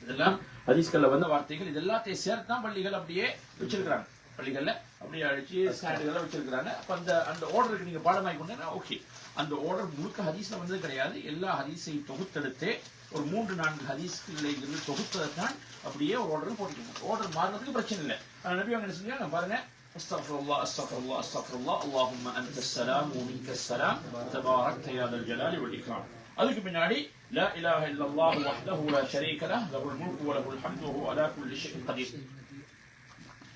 இதெல்லாம் ஹதீஸ்கள்ல வந்த வார்த்தைகள். இது எல்லாத்தையும் சேர்த்தான் பள்ளிகள் அப்படியே வச்சிருக்கிறாங்க. பள்ளிகள்ல அப்படியே அடிச்சு ஸ்டாண்டுகளை வச்சிருக்கிறாங்க. அப்ப அந்த ஆர்டருக்கு நீங்க பாடமாக்கி கொண்டா ஓகே. அந்த ஆர்டர் முழுக்க ஹதீஸ்ல வந்தது கிடையாது. எல்லா ஹதீஸையும் தொகுத்தெடுத்து ஒரு 3-4 ஹதீஸ்களை இருந்து தொகுத்ததான் அப்படியே ஒரு ஆர்டர் போட்டுக்கணும். ஆர்டர் மாறுறதுக்கு பிரச்சனை இல்லை. நபி அவங்க என்ன செஞ்சாங்க பாருங்க, அஸ்தக்ஃபிருல்லாஹ் அஸ்தக்ஃபிருல்லாஹ் அஸ்தக்ஃபிருல்லாஹ் அல்லாஹும்ம அன்தஸ் ஸலாம் வ மின்கஸ் ஸலாம் தபாரக்த யா தல் ஜலாலி வல் இக்ராம். அதுக்கு பின்னாடி லா இலாஹ இல்லல்லாஹு வஹ்தஹு லா ஷரீக லஹு லஹுல் முல்கு வ லஹுல் ஹம்து வ ஹுவ அலா குல்லி ஷைஇன் கதீர்.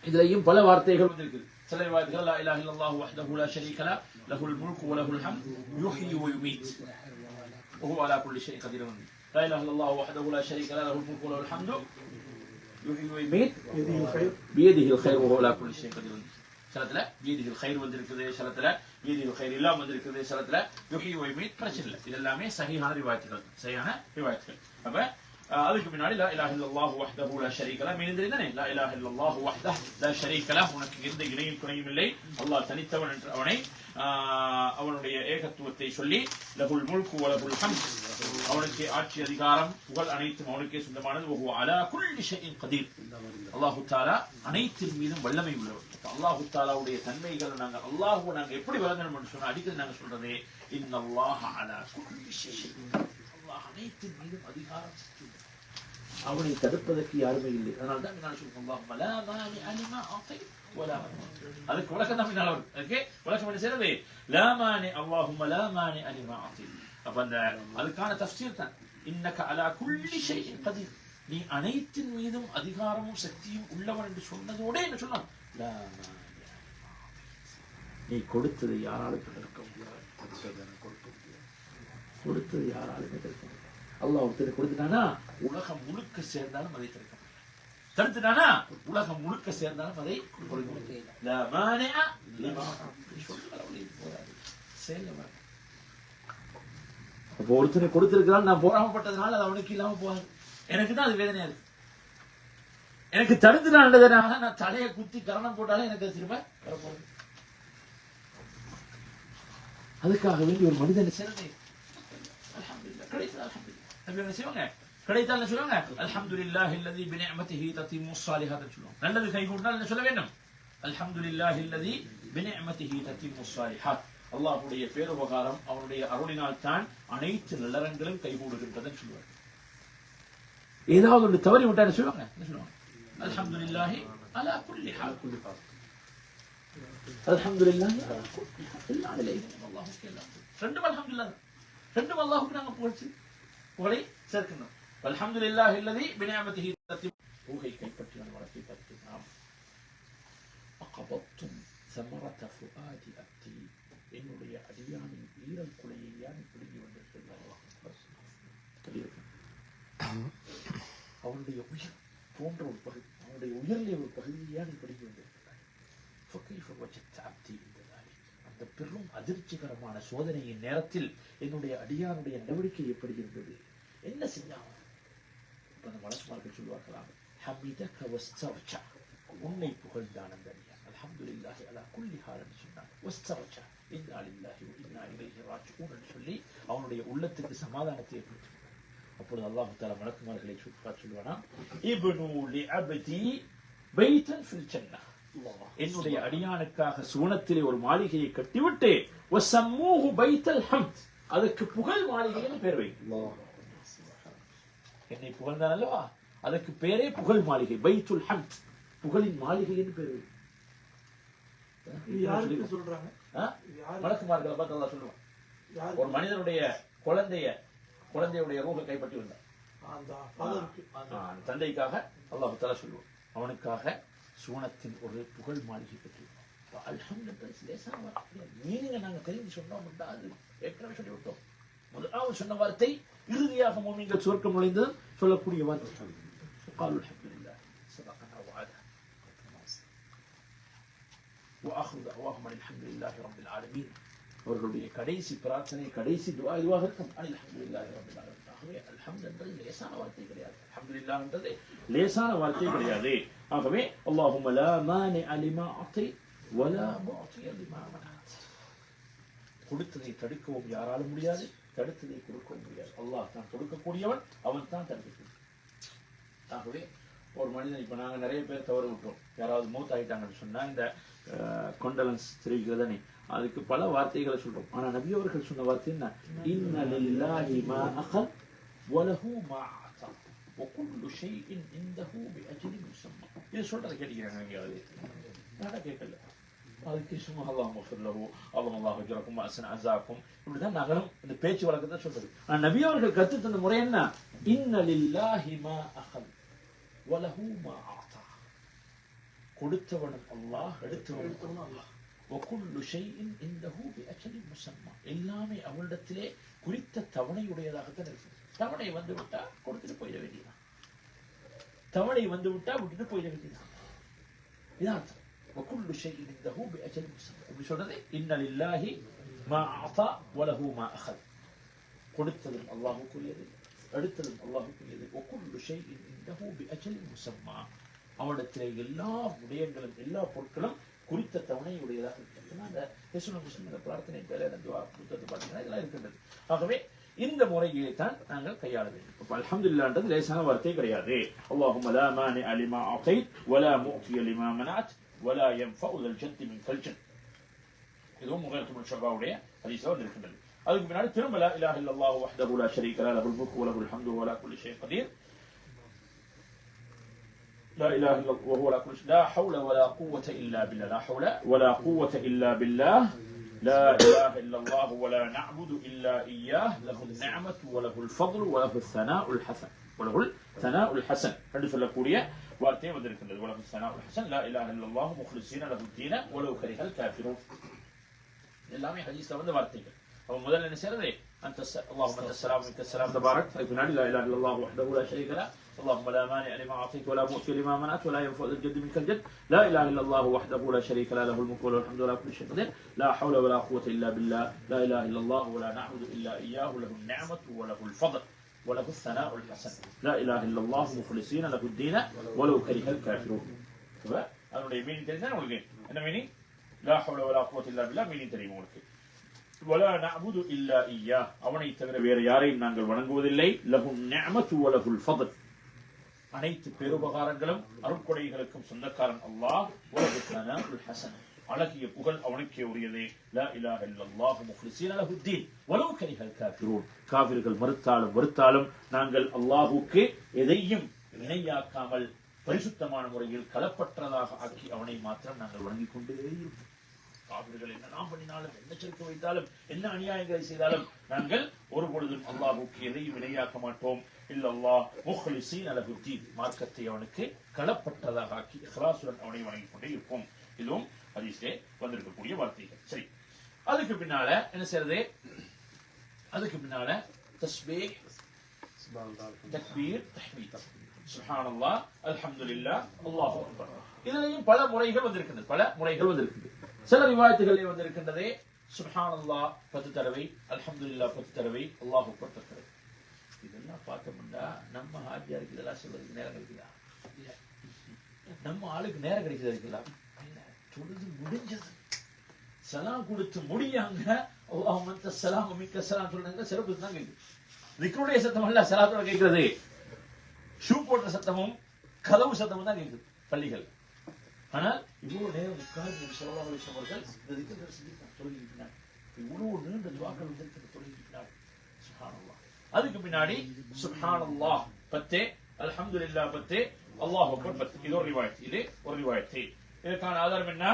இதுலயும் பல வார்த்தைகள் வந்திருக்கு. சில வார்த்தைகள் லா இலாஹ இல்லல்லாஹு வஹ்தஹு லா ஷரீக லஹு லஹுல் முல்கு வ லஹுல் ஹம்து யுஹ்யி வ யுமீத் வ ஹுவ அலா குல்லி ஷைஇன் கதீர். லா இலாஹ இல்லல்லாஹு வஹ்தஹு லா ஷரீக லஹு லஹுல் முல்கு வ லஹுல் ஹம்து யுஹ்யி வ யுமீத் பியதிஹில் கைர் வ ஹுவ அலா குல்லி ஷைஇன் கதீர். சிலத்துல பியதிஹில் கைர் வந்திருக்குது, சிலத்துல பியதிஹில் கைர் இல்லாம வந்திருக்குது, சிலத்துல யுஹ்யி வ யுமீத். பிரச்சனை இல்லை, இது எல்லாமே சஹீஹான ரிவாயத்துகள், சஹீஹான ரிவாயத்துகள். அப்ப அதுக்கு முன்னாடி லா இலாஹ இல்லல்லாஹு வஹ்தஹு லா ஷரீக லஹு மீன் தெரியுதானே? லா இலாஹ இல்லல்லாஹு வஹ்தஹு லா ஷரீக லஹு, உனக்கு எந்த இணையும் துணையும் இல்லை, அல்லாஹ் தனித்தவன் என்று அவனை அவனுடைய ஏகத்துவத்தை சொல்லி லஹுல் முல்கு வ லஹுல் ஹம்த், அவனுக்கே ஆட்சி அதிகாரம் புகழ் அனைத்தும் அவனுக்கே சொந்தமானது. வ ஹுவ அலா குல்லி ஷைஇன் கதீர், அல்லாஹு தஆலா அனைத்தின் மீதும் வல்லமை உள்ளவர். அல்லாஹு தஆலாவுடைய தன்மைகளை அல்லாஹ்வை நாங்க எப்படி வழங்கணும் என்று சொன்னா அடிக்கடி நாங்க சொல்றதே இன்னல்லாஹ அலா குல்லி ஷைஇன், அல்லாஹ் அனைத்தின் மீதும் அதிகாரம், அவனை தடுப்பதற்கு யாருமே இல்லை. அதனால தான் நான் சொல்றேன் அல்லாஹும்ம லா மானிஅ லிமா அதைத் வலா முஅத்தி. அதுக்கு விளக்கம் தான் பின்னால வருது. ஓகே, விளக்கம் என்ன செய்யறது? லா மானி, அல்லாஹும்ம லா மானிஅ லிமா அதைத். அப்ப அந்த அதுக்கான தஃப்சீர் தான் இன்னக அலா குல்லி ஷைஇன் கதீர், நீ அனைத்தின் மீதும் அதிகாரமும் சக்தியும் உள்ளவன் என்று சொன்னதோட என்ன சொன்னான்? லா மானிஅ, நீ கொடுத்ததை யாராலும் தடுக்க முடியாது, கொடுத்தது யாராலுமே தடுக்க முடியாது. அல்லாஹ் ஒருத்தர் கொடுத்துட்டானா உலகம் முழுக்க சேர்ந்தாலும் அதை தடுக்க முடியாது, தடுத்துட்டானா உலகம் முழுக்க சேர்ந்தாலும் அதை கொடுக்க முடியாது. லா மானிஅ லிமா அதைத். அப்போ ஒருத்தனை கொடுத்திருக்கிறான், நான் போராமப்பட்டதுனால அது அவனுக்கு இல்லாம போகாது, எனக்கு தான் அது வேதனையா இருக்கு. எனக்கு தடுத்துட்டான்றதுனால நான் தலையை குத்தி கரணம் போட்டாலும் எனக்கு அது திரும்ப வரப்போகுது. அதுக்காக வேண்டி ஒரு மனிதனை சேர்ந்து அல்ஹம்துலில்லாஹ் கிடைத்தது, அல்ஹம்துலில்லாஹ் நபி என்ன செய்வாங்க? கிடைத்தால் என்ன சொல்லுவாங்க? அல்ஹம்துலில்லாஹி அல்லதி பினிஅமதிஹி தத்திம்மு ஸாலிஹாத் சொல்லுவாங்க. நல்லது கைகூடினால் என்ன சொல்ல வேண்டும்? அல்ஹம்துலில்லாஹி அல்லதி பினிஅமதிஹி தத்திம்மு ஸாலிஹாத், அல்லாஹ்வுடைய பேருபகாரம் அவனுடைய அருளினால் தான் அனைத்து நல்லறங்களும் கைகூடுகின்றதுன்னு சொல்லுவாங்க. ஏதாவது ஒன்று தவறி விட்டா என்ன சொல்லுவாங்க? என்ன சொல்லுவாங்க? அல்ஹம்துலில்லாஹி அலா குல்லி ஹால், அல்ஹம்துலில்லாஹி அலா குல்லி ஹால், எல்லா நிலையிலும் அல்லாஹ்வுக்கு எல்லாம் ரெண்டும் அல்ஹம்துலில்லாஹ், ரெண்டும் அல்லாஹ்வுக்கு நாங்க புகழை சேர்க்கணும். அல்ஹம்துலில்லாஹி அல்லதி பினிஅமதிஹி தத்திம்மு, ரூஹை கைப்பற்றியவன் வழக்கை பற்றி நாம் அகபத்தும் ஸமரத ஃபுஆதி அப்தி, என்னுடைய அடியானின் ஈரல் குலையை யான் பிடுங்கி வந்திருக்கிறார். அவனுடைய உயிர் போன்ற ஒரு பகுதி, அவனுடைய உயிரிலே ஒரு பகுதியை நீ பிடுங்கி வந்திருக்கிறாய். அந்த பெரும் அதிர்ச்சிகரமான சோதனையின் நேரத்தில் என்னுடைய அடியானுடைய நடவடிக்கை எப்படி இருந்தது, என்ன செஞ்சான்? அந்த மலக்குமார்கள் சொல்வார்களாம், ஹமிதக வஸ்தர்ஜா, உன்னை புகழ்ந்தான் அந்த அடியான். அல்ஹம்துலில்லாஹி அலா குல்லி ஹால் என்று சொன்னான். வஸ்தர்ஜா இன்னா லில்லாஹி வ இன்னா இலைஹி ராஜிஊன் என்று சொல்லி அவனுடைய உள்ளத்துக்கு சமாதானத்தை ஏற்படுத்தினான். அப்பொழுது அல்லாஹ் தஆலா மலக்குமார்களை சொல்வானா, இப்னு லிஅப்தி பைத்தன் ஃபில் ஜன்னah, என்னுடைய அடியானுக்காக சுவனத்திலே ஒரு மாளிகையை கட்டிவிட்டு வஸம்மூஹு பைத்தல் ஹம்த், அதற்கு புகழ் மாளிகை என்று பெயர் வை. என்னை புகழ்ந்தான் அல்லவா, அதற்கு பேரே புகழ் மாளிகை, பைத்துல் ஹம்த், புகழின் மாளிகை என்று பெயர் வை. யாருக்கு சொல்றாங்க? மலக்குமார்களை பார்த்து அல்லாஹ் சொல்லுவான், ஒரு மனிதனுடைய குழந்தையுடைய ரூஹை கைப்பற்றி வந்தான், தந்தைக்காக அல்லாஹ் தஆலா சொல்லுவான், அவனுக்காக சுவனத்தின் ஒரு புகழ் மாளிகை பற்றி. மீனிங்க நாங்க தெரிந்து சொன்னோம், அது ஏற்கனவே சொல்லிவிட்டோம். முதலாவது சொன்ன வார்த்தை இறுதியாக முஃமின்கள் சுவர்க்கம் நுழைந்தது சொல்லக்கூடிய வார்த்தை. அல்ஹம்துலில்லாஹ் சதகனா வஅதா وآخر دعواهم الحمدلله رب العالمين. அவர்களுடைய கடைசி பிரார்த்தனை, கடைசி துஆ இதுவாக இருக்கும், அல்ஹம்துலில்லாஹி ரப்பில் ஆலமீன். ஆகவே அல்ஹம்துலில்லாஹ் லேசான வார்த்தை கிடையாது, அல்ஹம்துலில்லாஹ் என்றது லேசான வார்த்தை கிடையாது. ஆகவே அல்லாஹும்ம லா மானிஅ லிமா அதைத் வலா முஅத்திய லிமா மனஅத், கொடுத்ததை தடுக்கவும் யாராலும் முடியாது, தடுத்ததை கொடுக்கவும் முடியாது. அல்லாஹ் தான் கொடுக்கக்கூடியவன், அவன் தான் தடுக்கக்கூடியவன். ஆகவே ஒரு மனிதன், இப்ப நாங்க நிறைய பேர் தவறு விட்டோம், யாராவது மௌத் ஆயிட்டாங்கன்னு சொன்னா இந்த கொண்டலன்ஸ் தெரிவிக்கிறதனே, அதுக்கு பல வார்த்தைகளை சொல்றோம். ஆனா நபி அவர்கள் சொன்ன வார்த்தை என்ன? இன்ன லில்லாஹி மா அகல் வலஹு மா அத்தா வகுல்லு ஷைஇன் இன்தஹு பிஅஜலின் முஸம்மா. இது சொல்றதை கேட்கிறாங்க எங்கேயாவது? நான் கேட்கல. அதுக்கு சும்மா அல்லாஹ் மஃபிர்லஹு அல்லாஹ் அஜ்ரக்கும் அஸ்ன அஸாக்கும் இப்படிதான் நகரம் இந்த பேச்சு வழக்கத்தை சொல்றது. ஆனா நபி அவர்கள் கற்று தந்த முறை என்ன? இன்ன லில்லாஹி மா அகல் வலஹு மா அத்தா, கொடுத்தவனும் அல்லாஹ், எடுத்தவனும் அல்லாஹ். وكل شيء عنده بأجل مسمى எல்லாமே அவளிடத்திலே குறித்த தவணையுடையதாகத்தான் இருக்கு. தவணை வந்து விட்டா கொடுத்துட்டு போயிட வேண்டியதான். தவணை வந்து விட்டா விட்டுட்டு போயிட வேண்டியதான். இதான் அர்த்தம். وكل شيء عنده بأجل مسمى. அப்படி சொல்றது إن لله ما أعطى وله ما أخذ. கொடுத்ததும் அல்லாஹ்வுக்குரியது, எடுத்ததும் அல்லாஹ்வுக்குரியது. وكل شيء عنده بأجل مسمى. அவனிடத்திலே எல்லா விடயங்களும் எல்லா பொருட்களும் குறித்த தவணையுடையதாக இருக்கிறது. அந்த யேசுன முஸ்லிம் பிரார்த்தனை பேர துஆ புத்தகத்தை பார்த்தீங்கன்னா இதெல்லாம் இருக்கின்றது. ஆகவே இந்த முறையை தான் நாங்கள் கையாள வேண்டும். அப்ப அல்ஹம்துலில்லாஹ்ன்றது லேசான வார்த்தை கிடையாது. அல்லாஹும்ம லா மானிஅ லிமா அதைத் வலா முஅதிய லிமா மனஅத் வலா யன்ஃபஉ ذல் ஜத் மின்கல் ஜத். இதுவும் முகத்துல் ஷபாவுடைய ஹதீஸ்ல வந்திருக்கின்றது. அதுக்கு பின்னாடி திரும்ப லா இலாஹ இல்லல்லாஹு வஹ்தஹு லா ஷரீக லஹு லஹுல் முல்கு வ லஹுல் ஹம்து வ லா குல்லி ஷைஇன் கதீர். لا إله إلا الله وهو على كل شيء لا حول ولا قوة إلا بالله لا حول ولا قوة إلا بالله لا إله إلا الله ولا نعبد إلا إياه له النعمة وله الفضل وله الثناء الحسن وله الثناء الحسن حدث لكوريا وارتين ودرك وله الثناء الحسن لا إله إلا الله مخلصين له الدين ولو كره الكافرون எல்லாமே ஹதீஸ்ல வந்து வார்த்தைகள். அப்ப முதல்ல என்ன செய்யறது? اللهم انت السلام ومنك السلام تبارك لا اله الا الله وحده لا شريك له اللهم لا مانع لما اعطيت ولا معطي لما منعت ولا ينفع ذا الجد منك الجد لا اله الا الله وحده لا شريك له له الملك وله الحمد ولا كل شيء قدير لا حول ولا قوه الا بالله لا اله الا الله ولا نعبد الا اياه له النعمه وله الفضل وله الثناء الحسن لا اله الا الله مخلصين له الدين ولو كره الكافرون. அதனுடைய மீனிங் தெரிஞ்சா உங்களுக்கு என்ன மீனிங்? لا حول ولا قوه الا بالله மீனிங் தெரியும் உங்களுக்கு. ولا نعبد الا اياه அவனை தவிர வேறு யாரையும் நாங்கள் வணங்குவதில்லை. له النعمه وله الفضل அனைத்து பேருபகாரங்களும் அருட்கொடைகளுக்கும் சொந்தக்காரன் அல்லாஹ். وله الثناء الحسن அழகிய புகழ் அவனுக்கே உரியதே. لا اله الا الله مخلصين له الدين ولو كره الكافرون காபிர்கள் மறுத்தாலும் வெறுத்தாலும் நாங்கள் அல்லாஹ்வுக்கு எதையும் இணையாக்காமல் பரிசுத்தமான முறையில் கலப்பற்றதாக ஆக்கி அவனை மாத்திரம் நாங்கள் வணங்கிக் கொண்டே இருப்போம். காபிர்கள் என்ன நாம் பண்ணினாலும் என்ன செலுத்த வைத்தாலும் என்ன அநியாயங்களை செய்தாலும் நாங்கள் ஒரு பொழுதும் அல்லாஹ்வுக்கு எதையும் இணையாக்க மாட்டோம். இல்லல்லாஹ் முஹ்லிஸீன லஹுத்தீன் மார்க்கத்தை அவனுக்கு களப்பட்டதாக ஆக்கி இஹ்லாசுடன் அவனை வணங்கிக் கொண்டே இருப்போம். இதுவும் ஹதீஸிலே வந்திருக்கக்கூடிய வார்த்தைகள். சரி, அதுக்கு பின்னால என்ன செய்யறது? அதுக்கு பின்னால தஸ்பீஹ், தக்பீர், தஹ்மீத், சுப்ஹானல்லாஹ், அல்ஹம்துலில்லாஹ், அல்லாஹு அக்பர். இதுலயும் பல முறைகள் வந்திருக்கின்றது. பல முறைகள் வந்திருக்கின்றது. சில ரிவாயத்துகளிலே வந்திருக்கின்றதே சுப்ஹானல்லாஹ் 10 தடவை, அல்ஹம்துலில்லாஹ் 10 தடவை, அல்லாஹு அக்பர் 10 தடவை. இதெல்லாம் பார்த்தோம்னா நம்ம ஹாஜியாருக்கு இதெல்லாம் சொல்றதுக்கு நேரம் கிடைக்குதா? இல்ல. நம்ம ஆளுக்கு நேரம் கிடைக்குதா? இருக்கலாம். தொழுது முடிஞ்சது, சலாம் கொடுத்து முடியாங்க, அல்லாஹும்ம அன்த ஸலாம் வ மின்க ஸலாம் சொல்றாங்க. சிறப்பு தான் கேக்குது. திக்ருடைய சத்தம் அல்ல ஸலாத்தோட கேக்குறது. ஷூ போட்ட சத்தமும் கதவு சத்தமும் தான் கேக்குது பள்ளிகள். ஆனால் இவ்வளவு நேரம் உட்கார்ந்து ஸல்லல்லாஹு அலைஹி வஸல்லம் அவர்கள் இந்த திக்ர் செஞ்சிருக்காங்க தொழுகிறாங்க. இவ்வளவு நீண்ட துஆக்கள் வந்திருக்கிற தொழுகிறாங்க. சுப்ஹானல்லாஹ். அதுக்கு பின்னாடி சுப்ஹானல்லாஹ் 10, அல்ஹம்துலில்லாஹ் 10, அல்லாஹு அக்பர் 10. இது ஒரு ரிவாயத். இது ஒரு ரிவாயத். இதற்கான ஆதாரம் என்ன?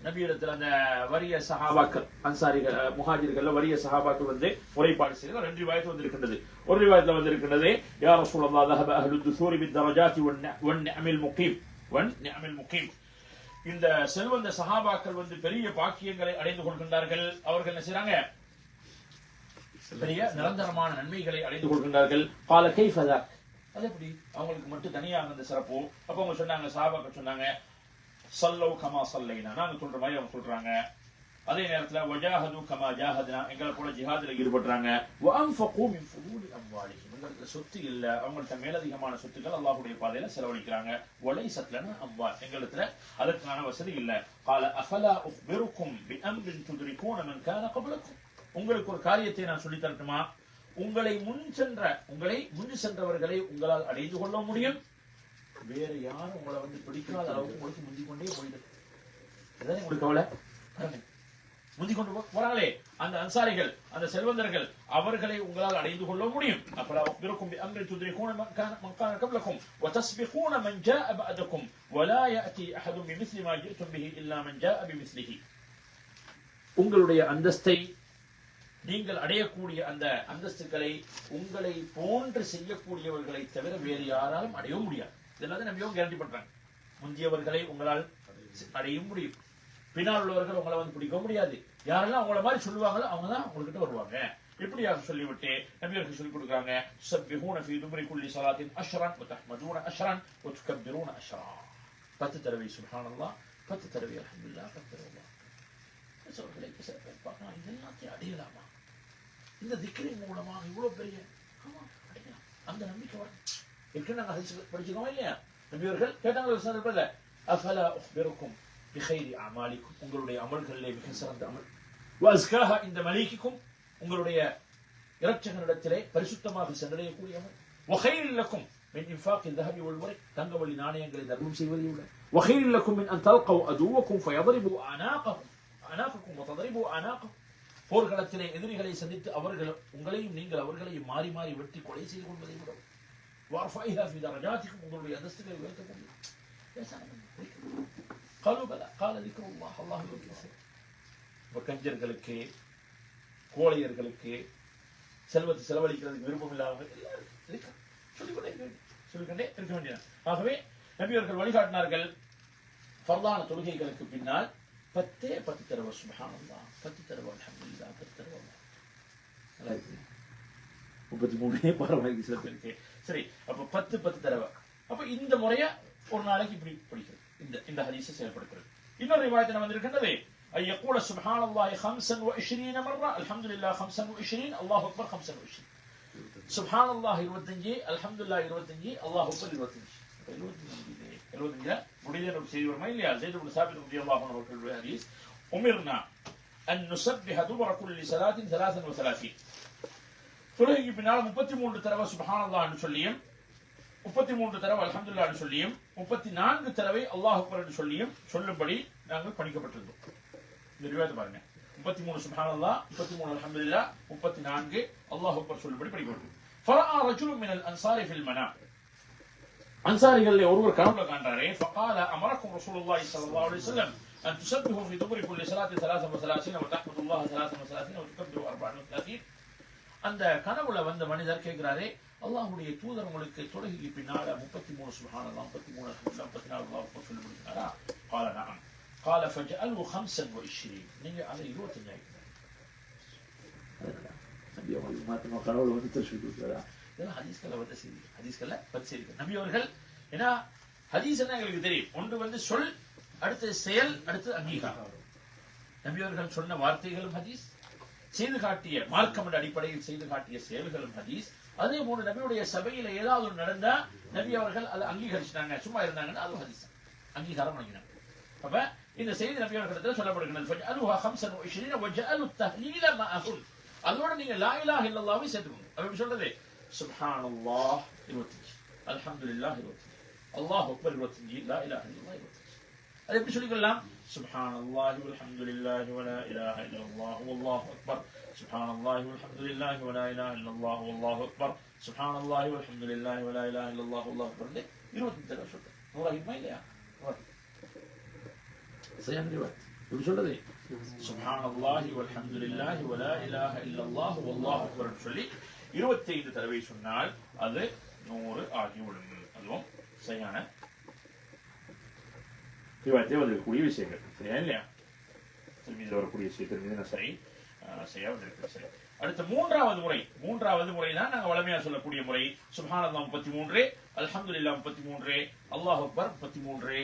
நபியிடத்தில் அந்த வறிய சஹாபாக்கள், அன்சாரிகள், முஹாஜிர்கள் வறிய சஹாபாக்கள் வந்து முறைப்பாடு செய்து 2 ரிவாயத் வந்திருக்கின்றது. ஒரு ரிவாயத்தில் வந்திருக்கின்றது யா ரசூலல்லாஹ் ذهب اهل الدثور بالدرجات والنعم المقيم والنعم المقيم. இந்த செல்வந்த சஹாபாக்கள் வந்து பெரிய பாக்கியங்களை அடைந்து கொள்கின்றார்கள். அவர்கள் என்ன செய்றாங்க? பெரிய நிரந்தரமான நன்மைகளை அடைந்து கொள்கின்றார்கள். قال كيف ذاك? அது எப்படி அவங்களுக்கு மட்டும் தனியாக அந்த சிறப்பு? அப்ப அவங்க சொன்னாங்க, சஹாபாக்கள் சொன்னாங்க, ஸல்லௌ கமா ஸல்லைனா, நாங்க சொல்ற மாதிரி அவங்க சொல்றாங்க. அதே நேரத்துல வஜாஹது கமா ஜாஹத்னா, எங்களை போல ஜிஹாதுல ஈடுபடுறாங்க. வஅன்ஃபகு மின் ஃபுதூலி அம்வாலிஹிம், எங்களுக்கு சொத்து இல்ல, அவங்கள்ட்ட மேலதிகமான சொத்துக்கள் அல்லாஹ்வுடைய பாதையில செலவழிக்கிறாங்க. வலைஸத் லனா அம்வால், எங்களுக்கு அதற்கான வசதி இல்ல. قال افلا اخبركم بامر تدركون من كان قبلكم, உங்களுக்கு ஒரு காரியத்தை நான் சொல்லி தரட்டுமா? உங்களை முன் சென்றவர்களை உங்களால் அடைந்து கொள்ள முடியும். வேற யாரும் உங்களை வந்து பிடிக்காத அளவுக்கு உங்களுக்கு முந்திக் கொண்டே போயிடுது. இதுதான் உங்களுக்கு கவலை. முந்திக் கொண்டு போறாங்களே அந்த அன்சாரிகள், அந்த செல்வந்தர்கள், அவர்களை உங்களால் அடைந்து கொள்ள முடியும். அப்பலா உக்பிருக்கும் பிஅம்ரி துத்ரிகூன மன் கான கப்லக்கும் வதஸ்பிகூன மன் ஜாஅ பஅதக்கும் வலா யாதி அஹதும் பிமிஸ்லி மா ஜிஅதும் பிஹி இல்லா மன் ஜாஅ பிமிஸ்லிஹி. உங்களுடைய அந்தஸ்தை, நீங்கள் அடையக்கூடிய அந்த அந்தஸ்துகளை உங்களை போன்று செய்யக்கூடியவர்களை தவிர வேறு யாராலும் அடையவும் முடியாது. இதெல்லாம் நம்பியும் கேரண்டி பண்றாங்க. முந்தியவர்களை உங்களால் அடைய முடியும், பின்னால் உள்ளவர்கள் உங்களை வந்து பிடிக்க முடியாது. யாரெல்லாம் அவங்கள மாதிரி சொல்லுவாங்களோ அவங்க தான் உங்ககிட்ட வருவாங்க. இப்படியாக சொல்லிவிட்டு நபியர்கள் சொல்லிக் கொடுக்குறாங்க, ஸப்பிஹூன ஃபீ துபுரி குல்லி ஸலாத்தின் அஷ்ரன் வ தஹ்மதூன அஷ்ரன் வ துகப்பிரூன அஷ்ரா. 10 தடவை சுப்ஹானல்லாஹ், 10 தடவை அல்ஹம்துலில்லாஹ், 10 தடவை சொல்களை பார்க்கலாம். இதெல்லாத்தையும் அடையலாமா? இந்த திக்ரின் மூலமாக இவ்வளவு பெரிய அடையலாம். அந்த நம்பிக்கை வரும். ஏற்கனவே நாங்கள் ஹதீஸ் படிச்சுக்கோமா இல்லையா? நபியர்கள் கேட்டாங்க சந்தர்ப்பத்தில், அஃபலா உஹ்பிருக்கும் பிகைரி அமாலிக்கும், உங்களுடைய அமல்களிலே மிக சிறந்த அமல், வஸ்காஹா இந்த மலீகிக்கும், உங்களுடைய இரட்சகனிடத்திலே பரிசுத்தமாக சென்றடையக்கூடிய அமல், வகைரில் லக்கும் மின் இன்ஃபாக்கில் தஹபி வல் வரை, தங்கவள்ளி நாணயங்களை தர்மம் செய்வதை விட, வகைரில் லக்கும் மின் அன் தல்கவ் அதுவக்கும் ஃபயضربு அனாகக்கும் வதضربு அனாகக்கும், போர்க்களத்திலே எதிரிகளை சந்தித்து அவர்கள் உங்களையும் நீங்கள் அவர்களையும் மாறி மாறி வெட்டி கொலை செய்து கொள்வதை விட, வர்ஃபைஹா ஃபி தரஜாத்திக்கும், உங்களுடைய அந்தஸ்துகளை உயர்த்தக் கொண்டு قالوا بلى قال ذكر الله الله يذكر. கஞ்சர்களுக்கு, கோழையர்களுக்கு, செல்வத்தை செலவழிக்கிறதுக்கு விருப்பம் இல்லாமல் சொல்லிக்கொண்டே இருக்க வேண்டிய. ஆகவே நபியவர்கள் வழிகாட்டினார்கள், ஃபர்தான தொழுகைகளுக்கு பின்னால் 10 தடவை சுப்ஹானல்லாஹ், 10 தடவை அல்ஹம்துலில்லாஹ், 10 தடவை 33 பரவாயில்லை சில பேருக்கு. சரி, அப்ப 10 தடவை. அப்ப இந்த முறைய ஒரு நாளைக்கு இப்படி படிக்கிறது. இந்த ஹதீஸை செயல்படுத்துறது. இன்னொரு ரிவாயத்தில் வந்திருக்கின்றது, ஐயக்கூல சுப்ஹானல்லாஹி 25 மர்ரா, அல்ஹம்துலில்லாஹ் 25, அல்லாஹு அக்பர் 25. சுப்ஹானல்லாஹ் 25, அல்ஹம்துலில்லாஹ் 25, அல்லாஹு அக்பர் 25. 75 முடியல ஒரு செய்தி வருமா இல்லையா? ஸைத் இப்னு சாபித் ரலியல்லாஹு அன்ஹு அவர்களுடைய ஹதீஸ், உமிர்னா அன் நுஸப்பிஹ துபர குல்லி ஸலாத்தின் 33. தொழுகைக்கு பின்னால் 33 தடவை சுப்ஹானல்லாஹ் என்று சொல்லியும், 33 தடவை அல்ஹம்துலில்லாஹ் என்று சொல்லியும், 34 தடவை அல்லாஹ் அக்பர் என்று சொல்லியும் சொல்லும்படி நாங்கள் பணிக்கப்பட்டிருந்தோம். இந்த ரிவாயத்தை பாருங்க. 33 சுப்ஹானல்லாஹ், 33 அல்ஹம்துலில்லாஹ், 34 அல்லாஹ் அக்பர் சொல்லும்படி பணிக்கப்பட்டிருந்தோம். ஃபரஆ ரஜுலுன் மினல் அன்சாரி ஃபில் மனாம், அன்சாரிகளில் ஒருவர் கனவுல காண்றாரே, ஃபகால அமரக்கும் ரசூலுல்லாஹி ஸல்லல்லாஹு அலைஹி வஸல்லம் அன் துஸப்பிஹு ஃபீ துபுரி குல்லி ஸலாத்தின் 33 வ தஹ்மதுல்லாஹ 33 வ துகப்பிரு 34. அந்த கனவுல வந்த மனிதர் கேட்கிறாரே, அல்லாஹ்வுடைய தூதர் உங்களுக்கு தொழுகைக்கு பின்னால 33 சுப்ஹானல்லாஹ், 33 அல்ஹம்துலில்லாஹ், 34 அல்லாஹ் அக்பர் சொல்லி முடிச்சாரா? قال نعم. قال فجعلوا 25. நீங்க அதை 25 ஆக்கிடுங்க. நபி அவர்கள் மாத்தமா கனவுல வந்து தர்ஷீல் கொடுத்தாரா? இதெல்லாம் ஹதீஸ்கள்ல வந்த செய்தி. ஹதீஸ்கள்ல பத்து செய்தி. நபி அவர்கள் ஏன்னா ஹதீஸ் என்ன எங்களுக்கு தெரியும், ஒன்று வந்து சொல், அடுத்து செயல், அடுத்து அங்கீகாரம். நபி அவர்கள் சொன்ன வார்த்தைகளும் ஹதீஸ், செய்து காட்டிய மார்க்கம் என்ற அடிப்படையில் செய்து காட்டிய செயல்களும் ஹதீஸ். அதே போல நபியுடைய சபையில ஏதாவது ஒன்று நடந்தா நபி அவர்கள் அதை அங்கீகரிச்சிட்டாங்க, சும்மா இருந்தாங்கன்னா அது ஹதீஸ், அங்கீகாரம் பண்ணிக்கிறாங்க. அப்ப இந்த செய்தி நபி அவர்களிடத்தில் சொல்லப்படுகிறது. ஃபஜஅலுஹா 25 வஜஅலு தஹ்லீல மஅஹும், அதோட நீங்க லா இலாஹ இல்லல்லாஹ்வை சேர்த்துக்கோங்க. அப்ப எப்படி சொல்றது? சுப்ஹானல்லாஹ் 25, அல்ஹம்துலில்லாஹ் 25, அல்லாஹ் அக்பர் 25, லா இலாஹ இல்லல்லாஹ் 25. அது எப்படி சொல்லிக்கலாம்? சுப்ஹானல்லாஹி வல்ஹம்துலில்லாஹி வலா இலாஹ இல்லல்லாஹ் வல்லாஹு அக்பர், சுப்ஹானல்லாஹி வல்ஹம்துலில்லாஹி வலா இலாஹ இல்லல்லாஹ் வல்லாஹு அக்பர், சுப்ஹானல்லாஹி வல்ஹம்துலில்லாஹி வலா இலாஹ இல்லல்லாஹ் வல்லாஹு அக்பர் 25 தடவை சொல்றேன். நூறாகிமா இல்லையா? சரியான ரிவாயத். எப்படி சொல்றது? சுப்ஹானல்லாஹி வல்ஹம்துலில்லாஹி வலா இலாஹ இல்லல்லாஹ் வல்லாஹு அக்பர் சொல்லி 25 தடவை சொன்னால் அது 100 ஆகிவிடும். அதுவும் சரியான ரிவாயத்தை வரக்கூடிய விஷயங்கள். சரியா இல்லையா? திருமீது வரக்கூடிய விஷயத்தின் மீது சரி செய்ய வந்திருக்கு. சரி, அடுத்த மூன்றாவது முறை தான் நாங்கள் வளமையா சொல்லக்கூடிய முறை. சுப்ஹானல்லாஹ் 33, அல்ஹம்துலில்லாஹ் 33, அல்லாஹ் அக்பர் 33.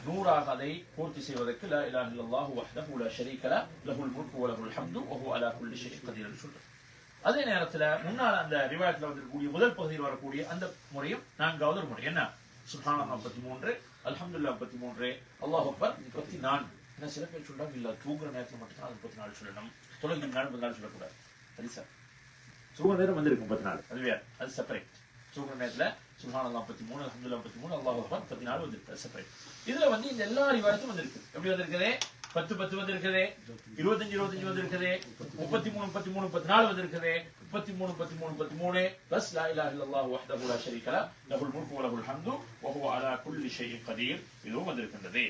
100ஆக அதை பூர்த்தி செய்வதற்கு லா இலாஹ இல்லல்லாஹு வஹ்தஹு லா ஷரீக லஹு லஹுல் முல்கு வ லஹுல் ஹம்து வ ஹுவ அலா குல்லி ஷைஇன் கதீர் சொல்றோம். அதே நேரத்தில் முன்னால் அந்த ரிவாயத்தில் வந்திருக்கக்கூடிய முதல் பகுதியில் வரக்கூடிய அந்த முறையும் 4வது முறை என்ன? சுப்ஹானல்லாஹ் 33, அல்ஹம்துலில்லாஹ் 33, அல்லாஹ் அக்பர் 34. ஏன்னா சில பேர் சொல்றாங்க, இல்ல தூங்குற நேரத்தில் மட்டும் தான் 34 சொல்லணும், தொழுகை 34 சொல்லக்கூடாது. சரி சார், தூங்குற நேரம் வந்திருக்கும் 34, அது வேற, அது செப்பரேட். தூங்குற நேரத்தில் சுப்ஹானல்லாஹ் 33, அல்ஹம்துலில்லாஹ் 33, அல்லாஹ் அக்பர் 34 வந்திருக்கு, அது செப்பரேட். இதுல வந்து இந்த எல்லா ரிவாயத்தும் வந்திருக்கு. எப்படி வந்திருக்குது? 10 வந்திருக்குது, 25 வந்திருக்குது, 33 34 வந்திருக்குது, 33 பிளஸ் லா இலாஹ இல்லல்லாஹு வஹ்தஹு லா ஷரீக லஹு லஹுல் முல்கு வ லஹுல் ஹம்து வ ஹுவ அலா குல்லி ஷைஇன் கதீர் இதுவும் வந்திருக்கின்றது.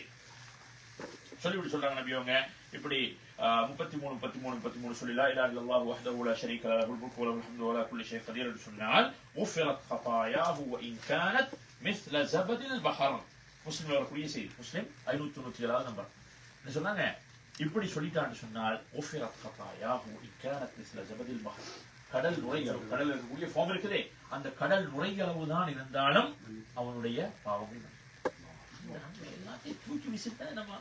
சொல்லிவிட்டு சொல்றாங்க நபி அவங்க இப்படி 33 சொல்லி லா இலாஹ இல்லல்லாஹு வஹ்தஹு லா ஷரீக லஹு லஹுல் முல்கு வ லஹுல் ஹம்து வ அலா குல்லி ஷைஇன் கதீர் என்று சொன்னால் உஃபிரத் ஹதாயாஹு வ இன் கானத் மிஸ்ல ஜபதில் பஹர். முஸ்லிம் வரக்கூடிய செய்தி, முஸ்லிம் 597 நம்பர். என்ன சொன்னாங்க, இப்படி சொல்லிட்டான்னு சொன்னால் உஃபிரத் கதாயாஹு இக்கானத் மிஸ்ல ஜபதில் பஹர், கடல் நுரையளவு, கடல் இருக்கக்கூடிய ஃபார்ம் இருக்குதே, அந்த கடல் நுரையளவு தான் இருந்தாலும் அவனுடைய பாவங்கள் எல்லாத்தையும் தூக்கி வீசிட்டு நம்ம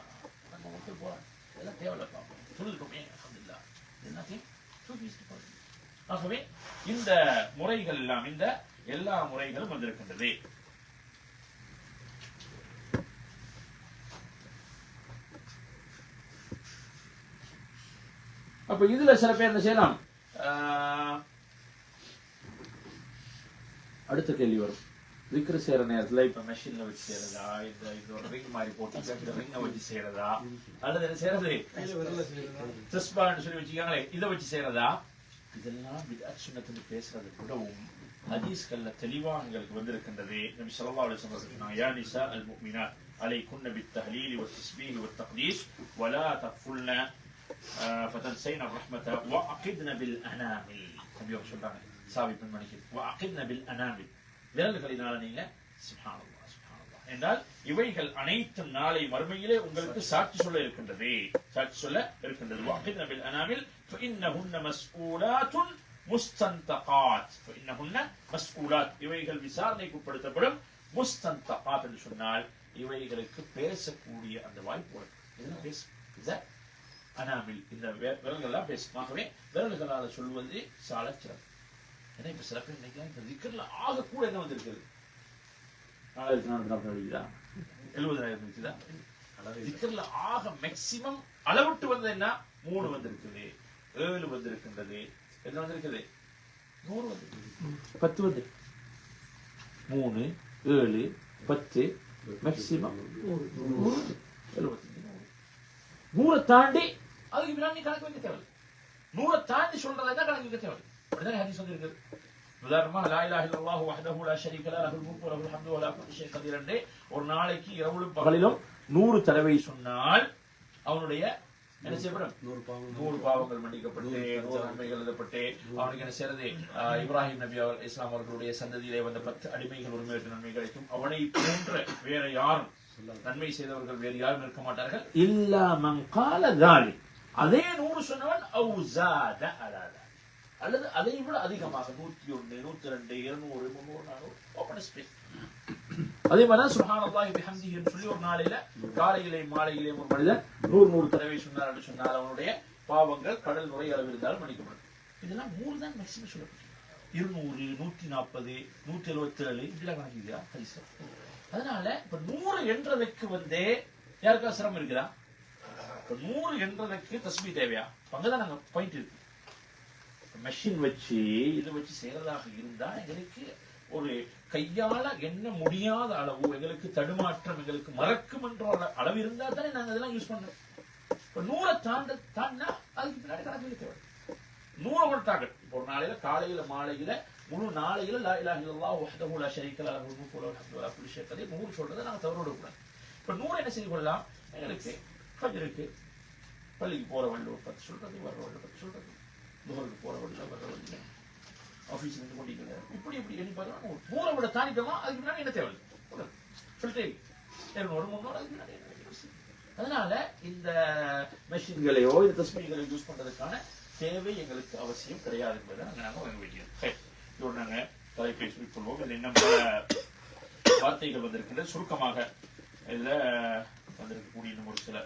மக்கள் போறாங்க. இதெல்லாம் தேவையில்ல, பாவம் சொல்லிருக்கோமே அல்ஹம்துலில்லாஹ், எல்லாத்தையும் தூக்கி வீசிட்டு போறாங்க. ஆகவே இந்த முறைகள் எல்லாம், இந்த எல்லா முறைகளும் வந்திருக்கின்றது. அப்ப இதுல சில பேர் என்ன செய்யலாம், அடுத்த கேள்வி வரும், விக்கிர செய்யற நேரத்துல இப்ப மெஷின்ல வச்சு செய்யறதா, இந்த ஒரு ரிங் மாதிரி போட்டு ரிங்க வச்சு செய்யறதா, அல்லது என்ன செய்யறது தஸ்பான்னு சொல்லி வச்சுக்காங்களே இதை வச்சு செய்யறதா, இதெல்லாம் பித்அத் சுன்னத்துன்னு பேசுறது விடவும் ஹதீஸ்கள்ல தெளிவாக எங்களுக்கு வந்திருக்கின்றது. நபி ஸல்லல்லாஹு அலைஹி வஸல்லம் சொன்னாங்க, யா நிஸா அல் முஃமினாத் அலைகுன்ன பித்தஹ்லீல் வத்தஸ்பீஹ் வத்தக்தீஸ் வலா தஃபுல்ன ஃபதன்சைன ரஹ்மத வஅகித்ன பில் அனாமில். நபி அவங்க சொல்றாங்க சாவி பெண்மணிக்கு, வஅகித்ன பில் அனாமில், விரல்களினால நீங்க சுப்ஹானல்லாஹ் சுப்ஹானல்லாஹ் என்றால் இவைகள் அனைத்தும் நாளை மறுமையிலே உங்களுக்கு சாட்சி சொல்ல இருக்கின்றது, சாட்சி சொல்ல இருக்கின்றது. வஅகித்ன பில் அனாமில் فإنهن مسؤولات مستنطقات فإنهن مسؤولات, இவைகள் விசாரணைக்கு உட்படுத்தப்படும். முஸ்தந்தகாத் என்று சொன்னால் இவைகளுக்கு பேசக்கூடிய அந்த வாய்ப்பு, இதெல்லாம் பேசும். இந்த அனாமில், இந்த விரல்கள்லாம் பேசும். ஆகவே விரல்களால் சொல்வது சாலச்சிறப்பு. ஏன்னா இப்ப சில பேர் நினைக்கிறாங்க இந்த திக்ர்ல ஆக கூட என்ன வந்திருக்குது, 4440 இருக்குதா, 70,000 இருக்குதா, திக்ர்ல ஆக மேக்சிமம் அளவிட்டு வந்தது என்ன, 3 வந்திருக்குது, 7 வந்திருக்கின்றது, என்ன வந்திருக்குது, 100 வந்திருக்குது, 10 வந்து 3 7 10 மேக்சிமம் 100 தாண்டி அதுக்கு பின்னாடி கணக்கு வைக்க தேவை. 100 தாண்டி சொல்றதா கணக்கு வைக்க தேவை. அப்படிதான் ஹதீஸ் வந்திருக்கு. உதாரணமா லா இலாஹ இல்லல்லாஹு வஹ்தஹு லா ஷரீக லஹு லஹுல் முல்கு வலஹுல் ஹம்து வலா குல்லி ஷைஇன் கதீர் என்று ஒரு நாளைக்கு இரவிலும் பகலிலும் 100 தடவை சொன்னால் அவனுடைய என்ன செய்யப்படும், 100 பாவங்கள் மன்னிக்கப்பட்டு 100 நன்மைகள் எழுதப்பட்டு அவனுக்கு என்ன செய்யறது, இப்ராஹிம் நபி இஸ்லாம் அவர்களுடைய சந்ததியிலே வந்த 10 அடிமைகள் உரிமையற்ற நன்மை கிடைக்கும். அவனை போன்ற வேற யாரும் நன்மை செய்தவர்கள் வேறு யாரும் இருக்க மாட்டார்கள். இல்லா மன் கால தாலிக், அதே 100 சொன்னவன் அவு ஜாத அலாத, அல்லது அதை விட அதிகமாக 101 102 200 300 400 ஓபன் ஸ்பேஸ். அதே மாதிரி சுப்ஹானல்லாஹி பிஹம்திஹி என்று சொல்லி ஒரு நாளையில காலையிலே மாலையிலே ஒரு மனிதன் 100 தடவை சொன்னார் என்று சொன்னால் அவனுடைய பாவங்கள் கடல் நுரை அளவு இருந்தாலும் மன்னிக்கப்படும். இதெல்லாம் 100 தான் மேக்ஸிமம் சொல்லப்படும். 200 140 177 இப்படிலாம் கணக்கியா ஹதீஸ். அதனால இப்ப 100 என்றதுக்கு வந்து யாருக்கா சிரமம் இருக்குதா, இப்ப 100 என்றதுக்கு தஸ்பீஹ் தேவையா, அங்கதான் நாங்க பாயிண்ட் இருக்கு. மெஷின் வச்சு இதை வச்சு செய்யறதாக இருந்தா எங்களுக்கு ஒரு கையால எண்ண முடியாத அளவு, எங்களுக்கு தடுமாற்றம், எங்களுக்கு மறக்கும் என்ற அளவு இருந்தா தானே நாங்க இதெல்லாம் யூஸ் பண்றோம். இப்ப 100 தாண்டினா அதுக்கு பின்னாடி கணக்கு தேவை. 100 டார்கெட். இப்போ ஒரு நாளையில காலையில மாலையில முழு நாளையில லா இலாஹ இல்லல்லாஹு வஹ்தஹு லா ஷரீக லஹு லஹுல் முல்கு வலஹுல் ஹம்து வலா குல்லி ஷைஇன் கதீர் 100 சொல்றதை நாங்க தவற விடக்கூடாது. இப்ப 100 என்ன செய்து கொள்ளலாம், எங்களுக்கு ஃபஜ்ருக்கு பள்ளிக்கு போற வழியில் ஒரு 10 சொல்றது, வர்ற வழியில் 10 சொல்றது, துஹருக்கு போற வழியில் வர்ற வழியில் ஆபீஸ்ல இருந்து கொண்டிருக்கிற இப்படி எண்ணி பார்த்தோம்னா 100 விட தாண்டிட்டோமா அதுக்கு முன்னாடி என்ன தேவை சொல்லிட்டு 200 300 அதுக்கு முன்னாடி. அதனால இந்த மெஷின்களையோ இந்த தஸ்பீகளை யூஸ் பண்றதுக்கான தேவை எங்களுக்கு அவசியம் கிடையாது என்பதை நாங்கள் வாங்க வைக்கிறோம். இதோடு நாங்கள் தலைப்பை சொல்லிக்கொள்வோம். இதில் இன்னும் பல வார்த்தைகள் வந்திருக்கின்றது. சுருக்கமாக இதுல வந்திருக்கக்கூடிய இன்னும் ஒரு சில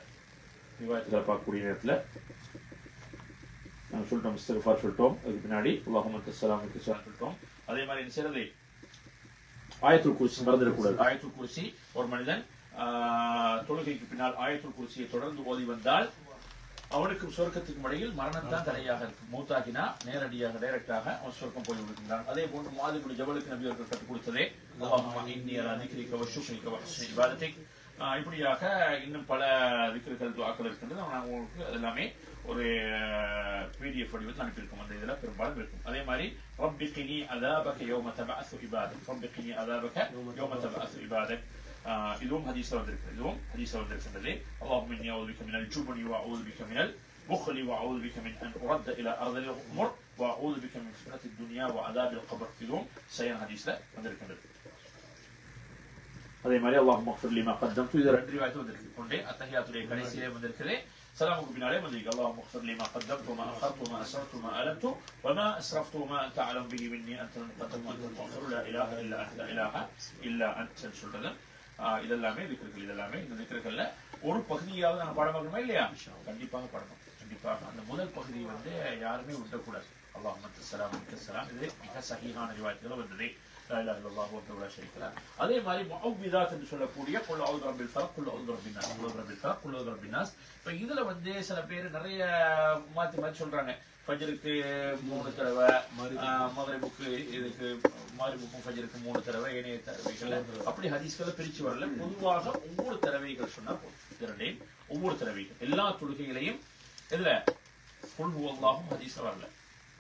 விவாதத்தில் பார்க்கக்கூடிய நேரத்தில் நாங்கள் சொல்லிட்டோம், இஸ்திக்ஃபார் சொல்லிட்டோம், அதுக்கு பின்னாடி அல்லாஹும்ம தஸ்ஸலாம் சொல்லிட்டோம். அதே மாதிரி என்ன செய்யறது, ஆயத்துல் குர்சி மறந்துடக்கூடாது. ஆயத்துல் குர்சி ஒரு மனிதன் தொழுகைக்கு பின்னால் ஆயத்துல் குர்சியை தொடர்ந்து ஓதி வந்தால் அவனுக்கு சொர்க்கத்துக்கு இடையில் மரணம் தான் தடையாக இருக்கு. மூத்தாக்கினா நேரடியாக டைரக்டாக அவன் சொர்க்கம் போய் விடுகின்றான். அதே போன்று முஆது இப்னு ஜபலுக்கு நபி அவர்கள் கற்றுக் கொடுத்ததே அல்லாஹும்ம இன்னி அலா திக்ரிக வ ஷுக்ரிக வ ஹுஸ்னி இபாதத்திக். இப்படியாக இன்னும் பல திக்ர்கள் துஆக்கள் இருக்கின்றது. நான் உங்களுக்கு எல்லாமே ஒரு பிடிஎஃப் வடிவத்தில் அனுப்பியிருக்கோம். அந்த இதில் பெரும்பாலும் இருக்கும். அதே மாதிரி ரப்பி கினி அதாபக யௌம தபஅஸு இபாதக், ரப்பி கினி அதாபக யௌம தபஅஸு இபாதக். இதுவும் ஹதீஸ்ல வந்திருக்கின்றது. அல்லாஹும்ம இன்னி அஊது பிக மினல் ஜுப்னி வ அஊது பிக மினல் புக்லி வ அஊது பிக மின் அன் உரத்த இலா அர்தில் உம்ர் வ அஊது பிக மின் ஃபித்னத்தித் துன்யா வ அதாபில் கப்ர். இதுவும் சஹீஹ் ஹதீஸ்ல வந்திருக்கின்றது. அதே மாதிரி அல்லாஹும்ம இக்ஃபிர் லி மா கத்தம்து இது ரெண்டு ரிவாயத்து வந்திருக்கு கொண்டே அத்தஹியாத்துடைய கடைசியிலே வந்திருக்குது சலாமுக்கு பின்னாலே வந்திருக்கு அல்லாஹும்ம இக்ஃபிர் லி மா கத்தம்து வமா அഖர்து வமா அஸ்ரர்து வமா அலம்து வமா அஸ்ரஃப்து வமா அன்த அலம் பிஹி மின்னி அன்த முகத்தம் வ அன்த லா இலாஹ இல்லா அன்த இலாஹ இல்லா அன்த சொல்றது இதெல்லாமே திக்ர்கள் இதெல்லாமே இந்த திக்ர்கள்ல ஒரு பகுதியாவது நான் பாடமாக்கணுமா இல்லையா கண்டிப்பாக பாடணும் கண்டிப்பாக அந்த முதல் பகுதி வந்து யாருமே விட்டக்கூடாது அல்லாஹும்ம தஸ்ஸலாம் மிக்கஸ்ஸலாம் இது மிக சஹீஹான ரிவாயத்துல வந்தது லா இலாஹ இல்லல்லாஹு வஹ்தஹு லா ஷரீக லஹ் அதே மாதிரி முஅவ்விதாத் என்று சொல்லக்கூடிய குல் அஊது பில் ஃபலக் குல் அஊது பின் நாஸ் குல் அஊது பில் ஃபலக் குல் அஊது பின் நாஸ் இப்ப இதுல வந்து சில பேர் நிறைய மாத்தி சொல்றாங்க ஃபஜ்ருக்கு 3 தடவை மக்ரிபுக்கு இதுக்கு மக்ரிபுக்கும் ஃபஜ்ருக்கு 3 தடவை ஏனைய தடவைகள் அப்படி ஹதீஸ்களை பிரிச்சு வரல பொதுவாக ஒவ்வொரு தடவைகள் சொன்னா போதும் ஒவ்வொரு தடவைகள் எல்லா தொழுகைகளையும் இதுல குல் ஹுவல்லாஹு ஹதீஸ்ல வரல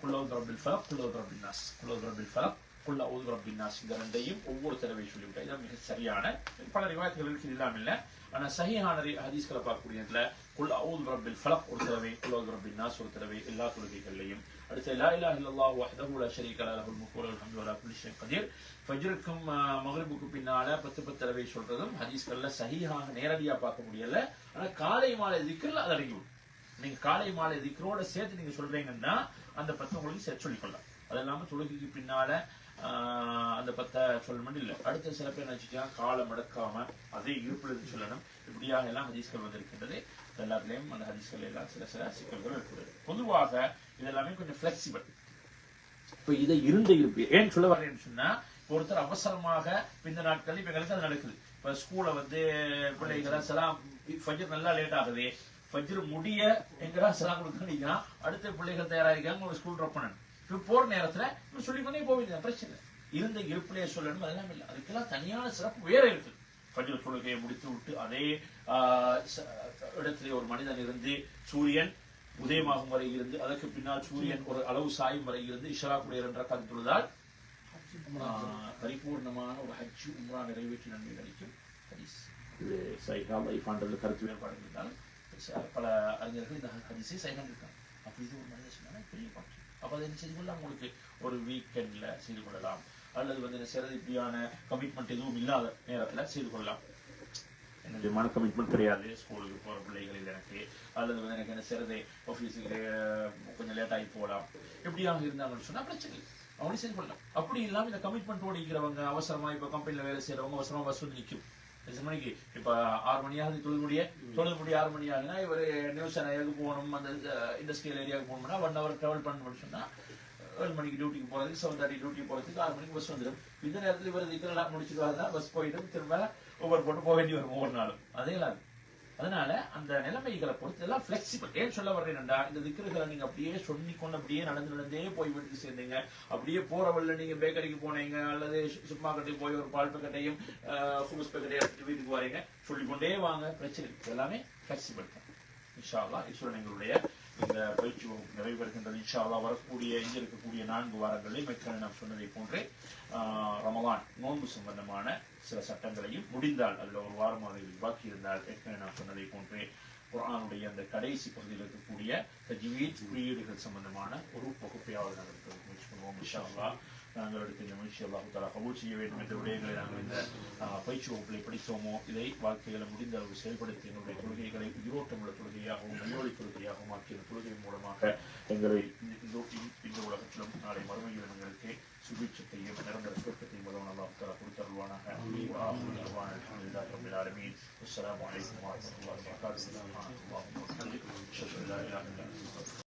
குல் அஊது பில் ஃபலக் குல் அஊது பின் நாஸ் குல் அஊது பில் ஃபலக் குல் அஊது பின் நாஸ் இந்த ரெண்டையும் ஒவ்வொரு தடவை சொல்லிவிட்டா இது மிக சரியான பல ரிவாயத்துகள் இருக்கு இல்லாம இல்ல ஆனா சஹீஹான ஹதீஸ்களை பார்க்கக்கூடியதுல குல் அஊது பில் ஃபலக் ஒரு தடவை குல் அஊது பின் நாஸ் ஒரு தடவை எல்லா தொழுகைகள்லையும் அடுத்து லா இலாஹ இல்லல்லாஹு வஹ்தஹு லா ஷரீக லஹு லஹுல் முல்கு வ லஹுல் ஹம்து வ லா குல்லி ஷைஇன் கதீர் ஃபஜ்ருக்கும் மக்ரிபுக்கு பின்னால 10 தடவை சொல்றதும் ஹதீஸ்கள்ல சஹீஹாக நேரடியா பார்க்க முடியல ஆனா காலை மாலை திக்ர்ல அது அடங்கி நீங்க காலை மாலை திக்ரோட சேர்த்து நீங்க சொல்றீங்கன்னா அந்த 10 உங்களுக்கு சேர்த்து சொல்லிக்கொள்ளலாம் அது இல்லாம தொழுகைக்கு பின்னால அந்த 10 சொல்லணும் இல்ல அடுத்த சில பேர் நினைச்சுட்டா காலம் அடக்காம அதே இருப்பிலிருந்து சொல்லணும் இப்படியாக எல்லாம் ஹதீஸ்கள் வந்திருக்கின்றது எல்லாத்துலயும் அந்த ஹதீஸ்கள் எல்லாம் சில சிக்கல்கள் இருக்கிறது பொதுவாக இதெல்லாமே கொஞ்சம் பிளெக்சிபிள் இப்ப இதை இருந்த இருப்பு ஏன் சொல்ல வரேன்னு சொன்னா ஒருத்தர் அவசரமாக இந்த நாட்கள் இப்ப எங்களுக்கு அது நடக்குது இப்ப ஸ்கூல்ல வந்து பிள்ளைகளை சலாம் ஃபஜ்ர் நல்லா லேட் ஆகுது ஃபஜ்ர் முடிய எங்கடா சலாம் கொடுக்க அடுத்த பிள்ளைகள் தயாராகிருக்காங்க ஒரு ஸ்கூல் ட்ராப் பண்ணணும் இப்ப போற நேரத்துல இப்ப சொல்லிக்கொண்டே போவீங்க பிரச்சனை இருந்த இருப்பிலேயே சொல்லணும் அதெல்லாம் இல்லை அதுக்கெல்லாம் தனியான சிறப்பு வேற இருக்கு ஃபஜ்ர் தொழுகையை முடித்து விட்டு அதே இடத்திலே ஒரு மனிதன் இருந்து சூரியன் உதயமாகும் வரை இருந்து அதற்கு பின்னால் சூரியன் ஒரு அளவு சாயும் வரை இருந்து இஷ்ராக்குடைய 2 ரக்காத் தொழுதால் பரிபூர்ணமான ஒரு ஹஜ் உம்ரா நிறைவேற்றி நன்மை கிடைக்கும் ஹதீஸ் இது சஹீஹா லைஃபாண்டது கருத்து வேறுபாடு இருந்தாலும் பல அறிஞர்கள் இந்த ஹதீஸை சஹீஹா இருக்காங்க அப்படி இது ஒரு மனிதன் சொன்னா பெரிய பாட்டு அப்ப அதை என்ன செய்து கொள்ளலாம் உங்களுக்கு ஒரு வீக்கெண்ட்ல செய்து கொள்ளலாம் அல்லது வந்து என்ன செய்யறது இப்படியான கமிட்மெண்ட் எதுவும் இல்லாத நேரத்துல செய்து கொள்ளலாம் என்னுடைய மன கமிட்மெண்ட் கிடையாது ஸ்கூலுக்கு போற பிள்ளைகளில் எனக்கு அல்லது வந்து எனக்கு என்ன செய்யறது ஆஃபீஸுக்கு கொஞ்சம் லேட் ஆகி போகலாம் எப்படியாக இருந்தாங்கன்னு சொன்னா பிரச்சனை இல்லை அவங்களே செய்து கொள்ளலாம் அப்படி இல்லாம இந்த கமிட்மெண்ட்டோடு இருக்கிறவங்க அவசரமா இப்ப கம்பெனில வேலை செய்யறவங்க அவசரமா பஸ் வந்து நிற்கும் 5 மணிக்கு இப்ப 6 மணியாவது தொழுது முடிய 6 மணி ஆகுனா இவர் நியூஸ் ஏரியாவுக்கு போகணும் அந்த இண்டஸ்ட்ரியல் ஏரியாவுக்கு போகணும்னா 1 hour டிராவல் பண்ணணும்னு சொன்னா 7 மணிக்கு டியூட்டிக்கு போறதுக்கு 7:30 டியூட்டி போறதுக்கு 6 மணிக்கு பஸ் வந்துடும் இந்த நேரத்தில் இவர் இதெல்லாம் முடிச்சுட்டு வரதா பஸ் போயிட்டு திரும்ப ஒவ்வொரு போட்டு போக வேண்டி வரும் ஒவ்வொரு நாளும் அதே இல்லாது அதனால அந்த நிலைமைகளை பொறுத்து எல்லாம் பிளெக்சிபிள் ஏன் சொல்ல வர்றேன்டா இந்த திக்ருகளை நீங்க அப்படியே சொல்லிக்கொண்டு அப்படியே நடந்தே போய் வீட்டுக்கு சேர்ந்தீங்க அப்படியே போற வழியில நீங்க பேக்கரிக்கு போனீங்க அல்லது சும்மா கட்டைக்கு போய் ஒரு பால் பேக்கெட்டையும் ஹுமஸ் பேக்கெட்டையும் எடுத்துட்டு வீட்டுக்கு வரீங்க சொல்லிக்கொண்டே வாங்க பிரச்சனை எல்லாமே பிளெக்சிபிள் தான் இன்ஷா அல்லாஹ் ஈஸ்வரன் எங்களுடைய இந்த பயிற்சி வகுப்பு நிறைவேறுகின்றது இன்ஷா அல்லாஹ் வரக்கூடிய இங்க இருக்கக்கூடிய 4 வாரங்களில் மெக்கனை நாம் சொன்னதை போன்றே ரமலான் நோன்பு சம்பந்தமான சில சட்டங்களையும் முடிந்தால் அதுல ஒரு வாரமாக பாக்கி இருந்தால் ஏற்கனவே நான் சொன்னதை போன்றே குர்ஆனுடைய அந்த கடைசி பகுதியில் இருக்கக்கூடிய தஜ்வீத் குறியீடுகள் சம்பந்தமான ஒரு வகுப்பையாவது நாங்கள் முயற்சி பண்ணுவோம் இன்ஷா அல்லாஹ் நாங்கள் எடுத்த இந்த முயற்சி அல்லாஹ் தஆலா கபூல் செய்ய வேண்டும் என்ற விடயங்களை நாங்கள் இந்த பயிற்சி வகுப்பிலே படித்தோமோ இதை வாழ்க்கையில முடிந்த அளவு செயல்படுத்தி எங்களுடைய கொள்கைகளை உயிரோட்டமுள்ள தொழுகையாகவும் நல்வழி தொழுகையாகவும் ஆக்கிய தொழுகை மூலமாக எங்களை இந்த உலகத்திலும் நாளை மறுமையிலும் எங்களுக்கு சுபீட்சத்தையும் நிரந்தர சுருக்கத்தையும் அல்லாஹ் தஆலா கொடுத்தருள்வானாக. அல்ஹம்துலில்லாஹி ரப்பில் ஆலமீன். அஸ்ஸலாமு அலைக்கும் வரஹ்மத்துல்லாஹி வபரகாத்துஹு.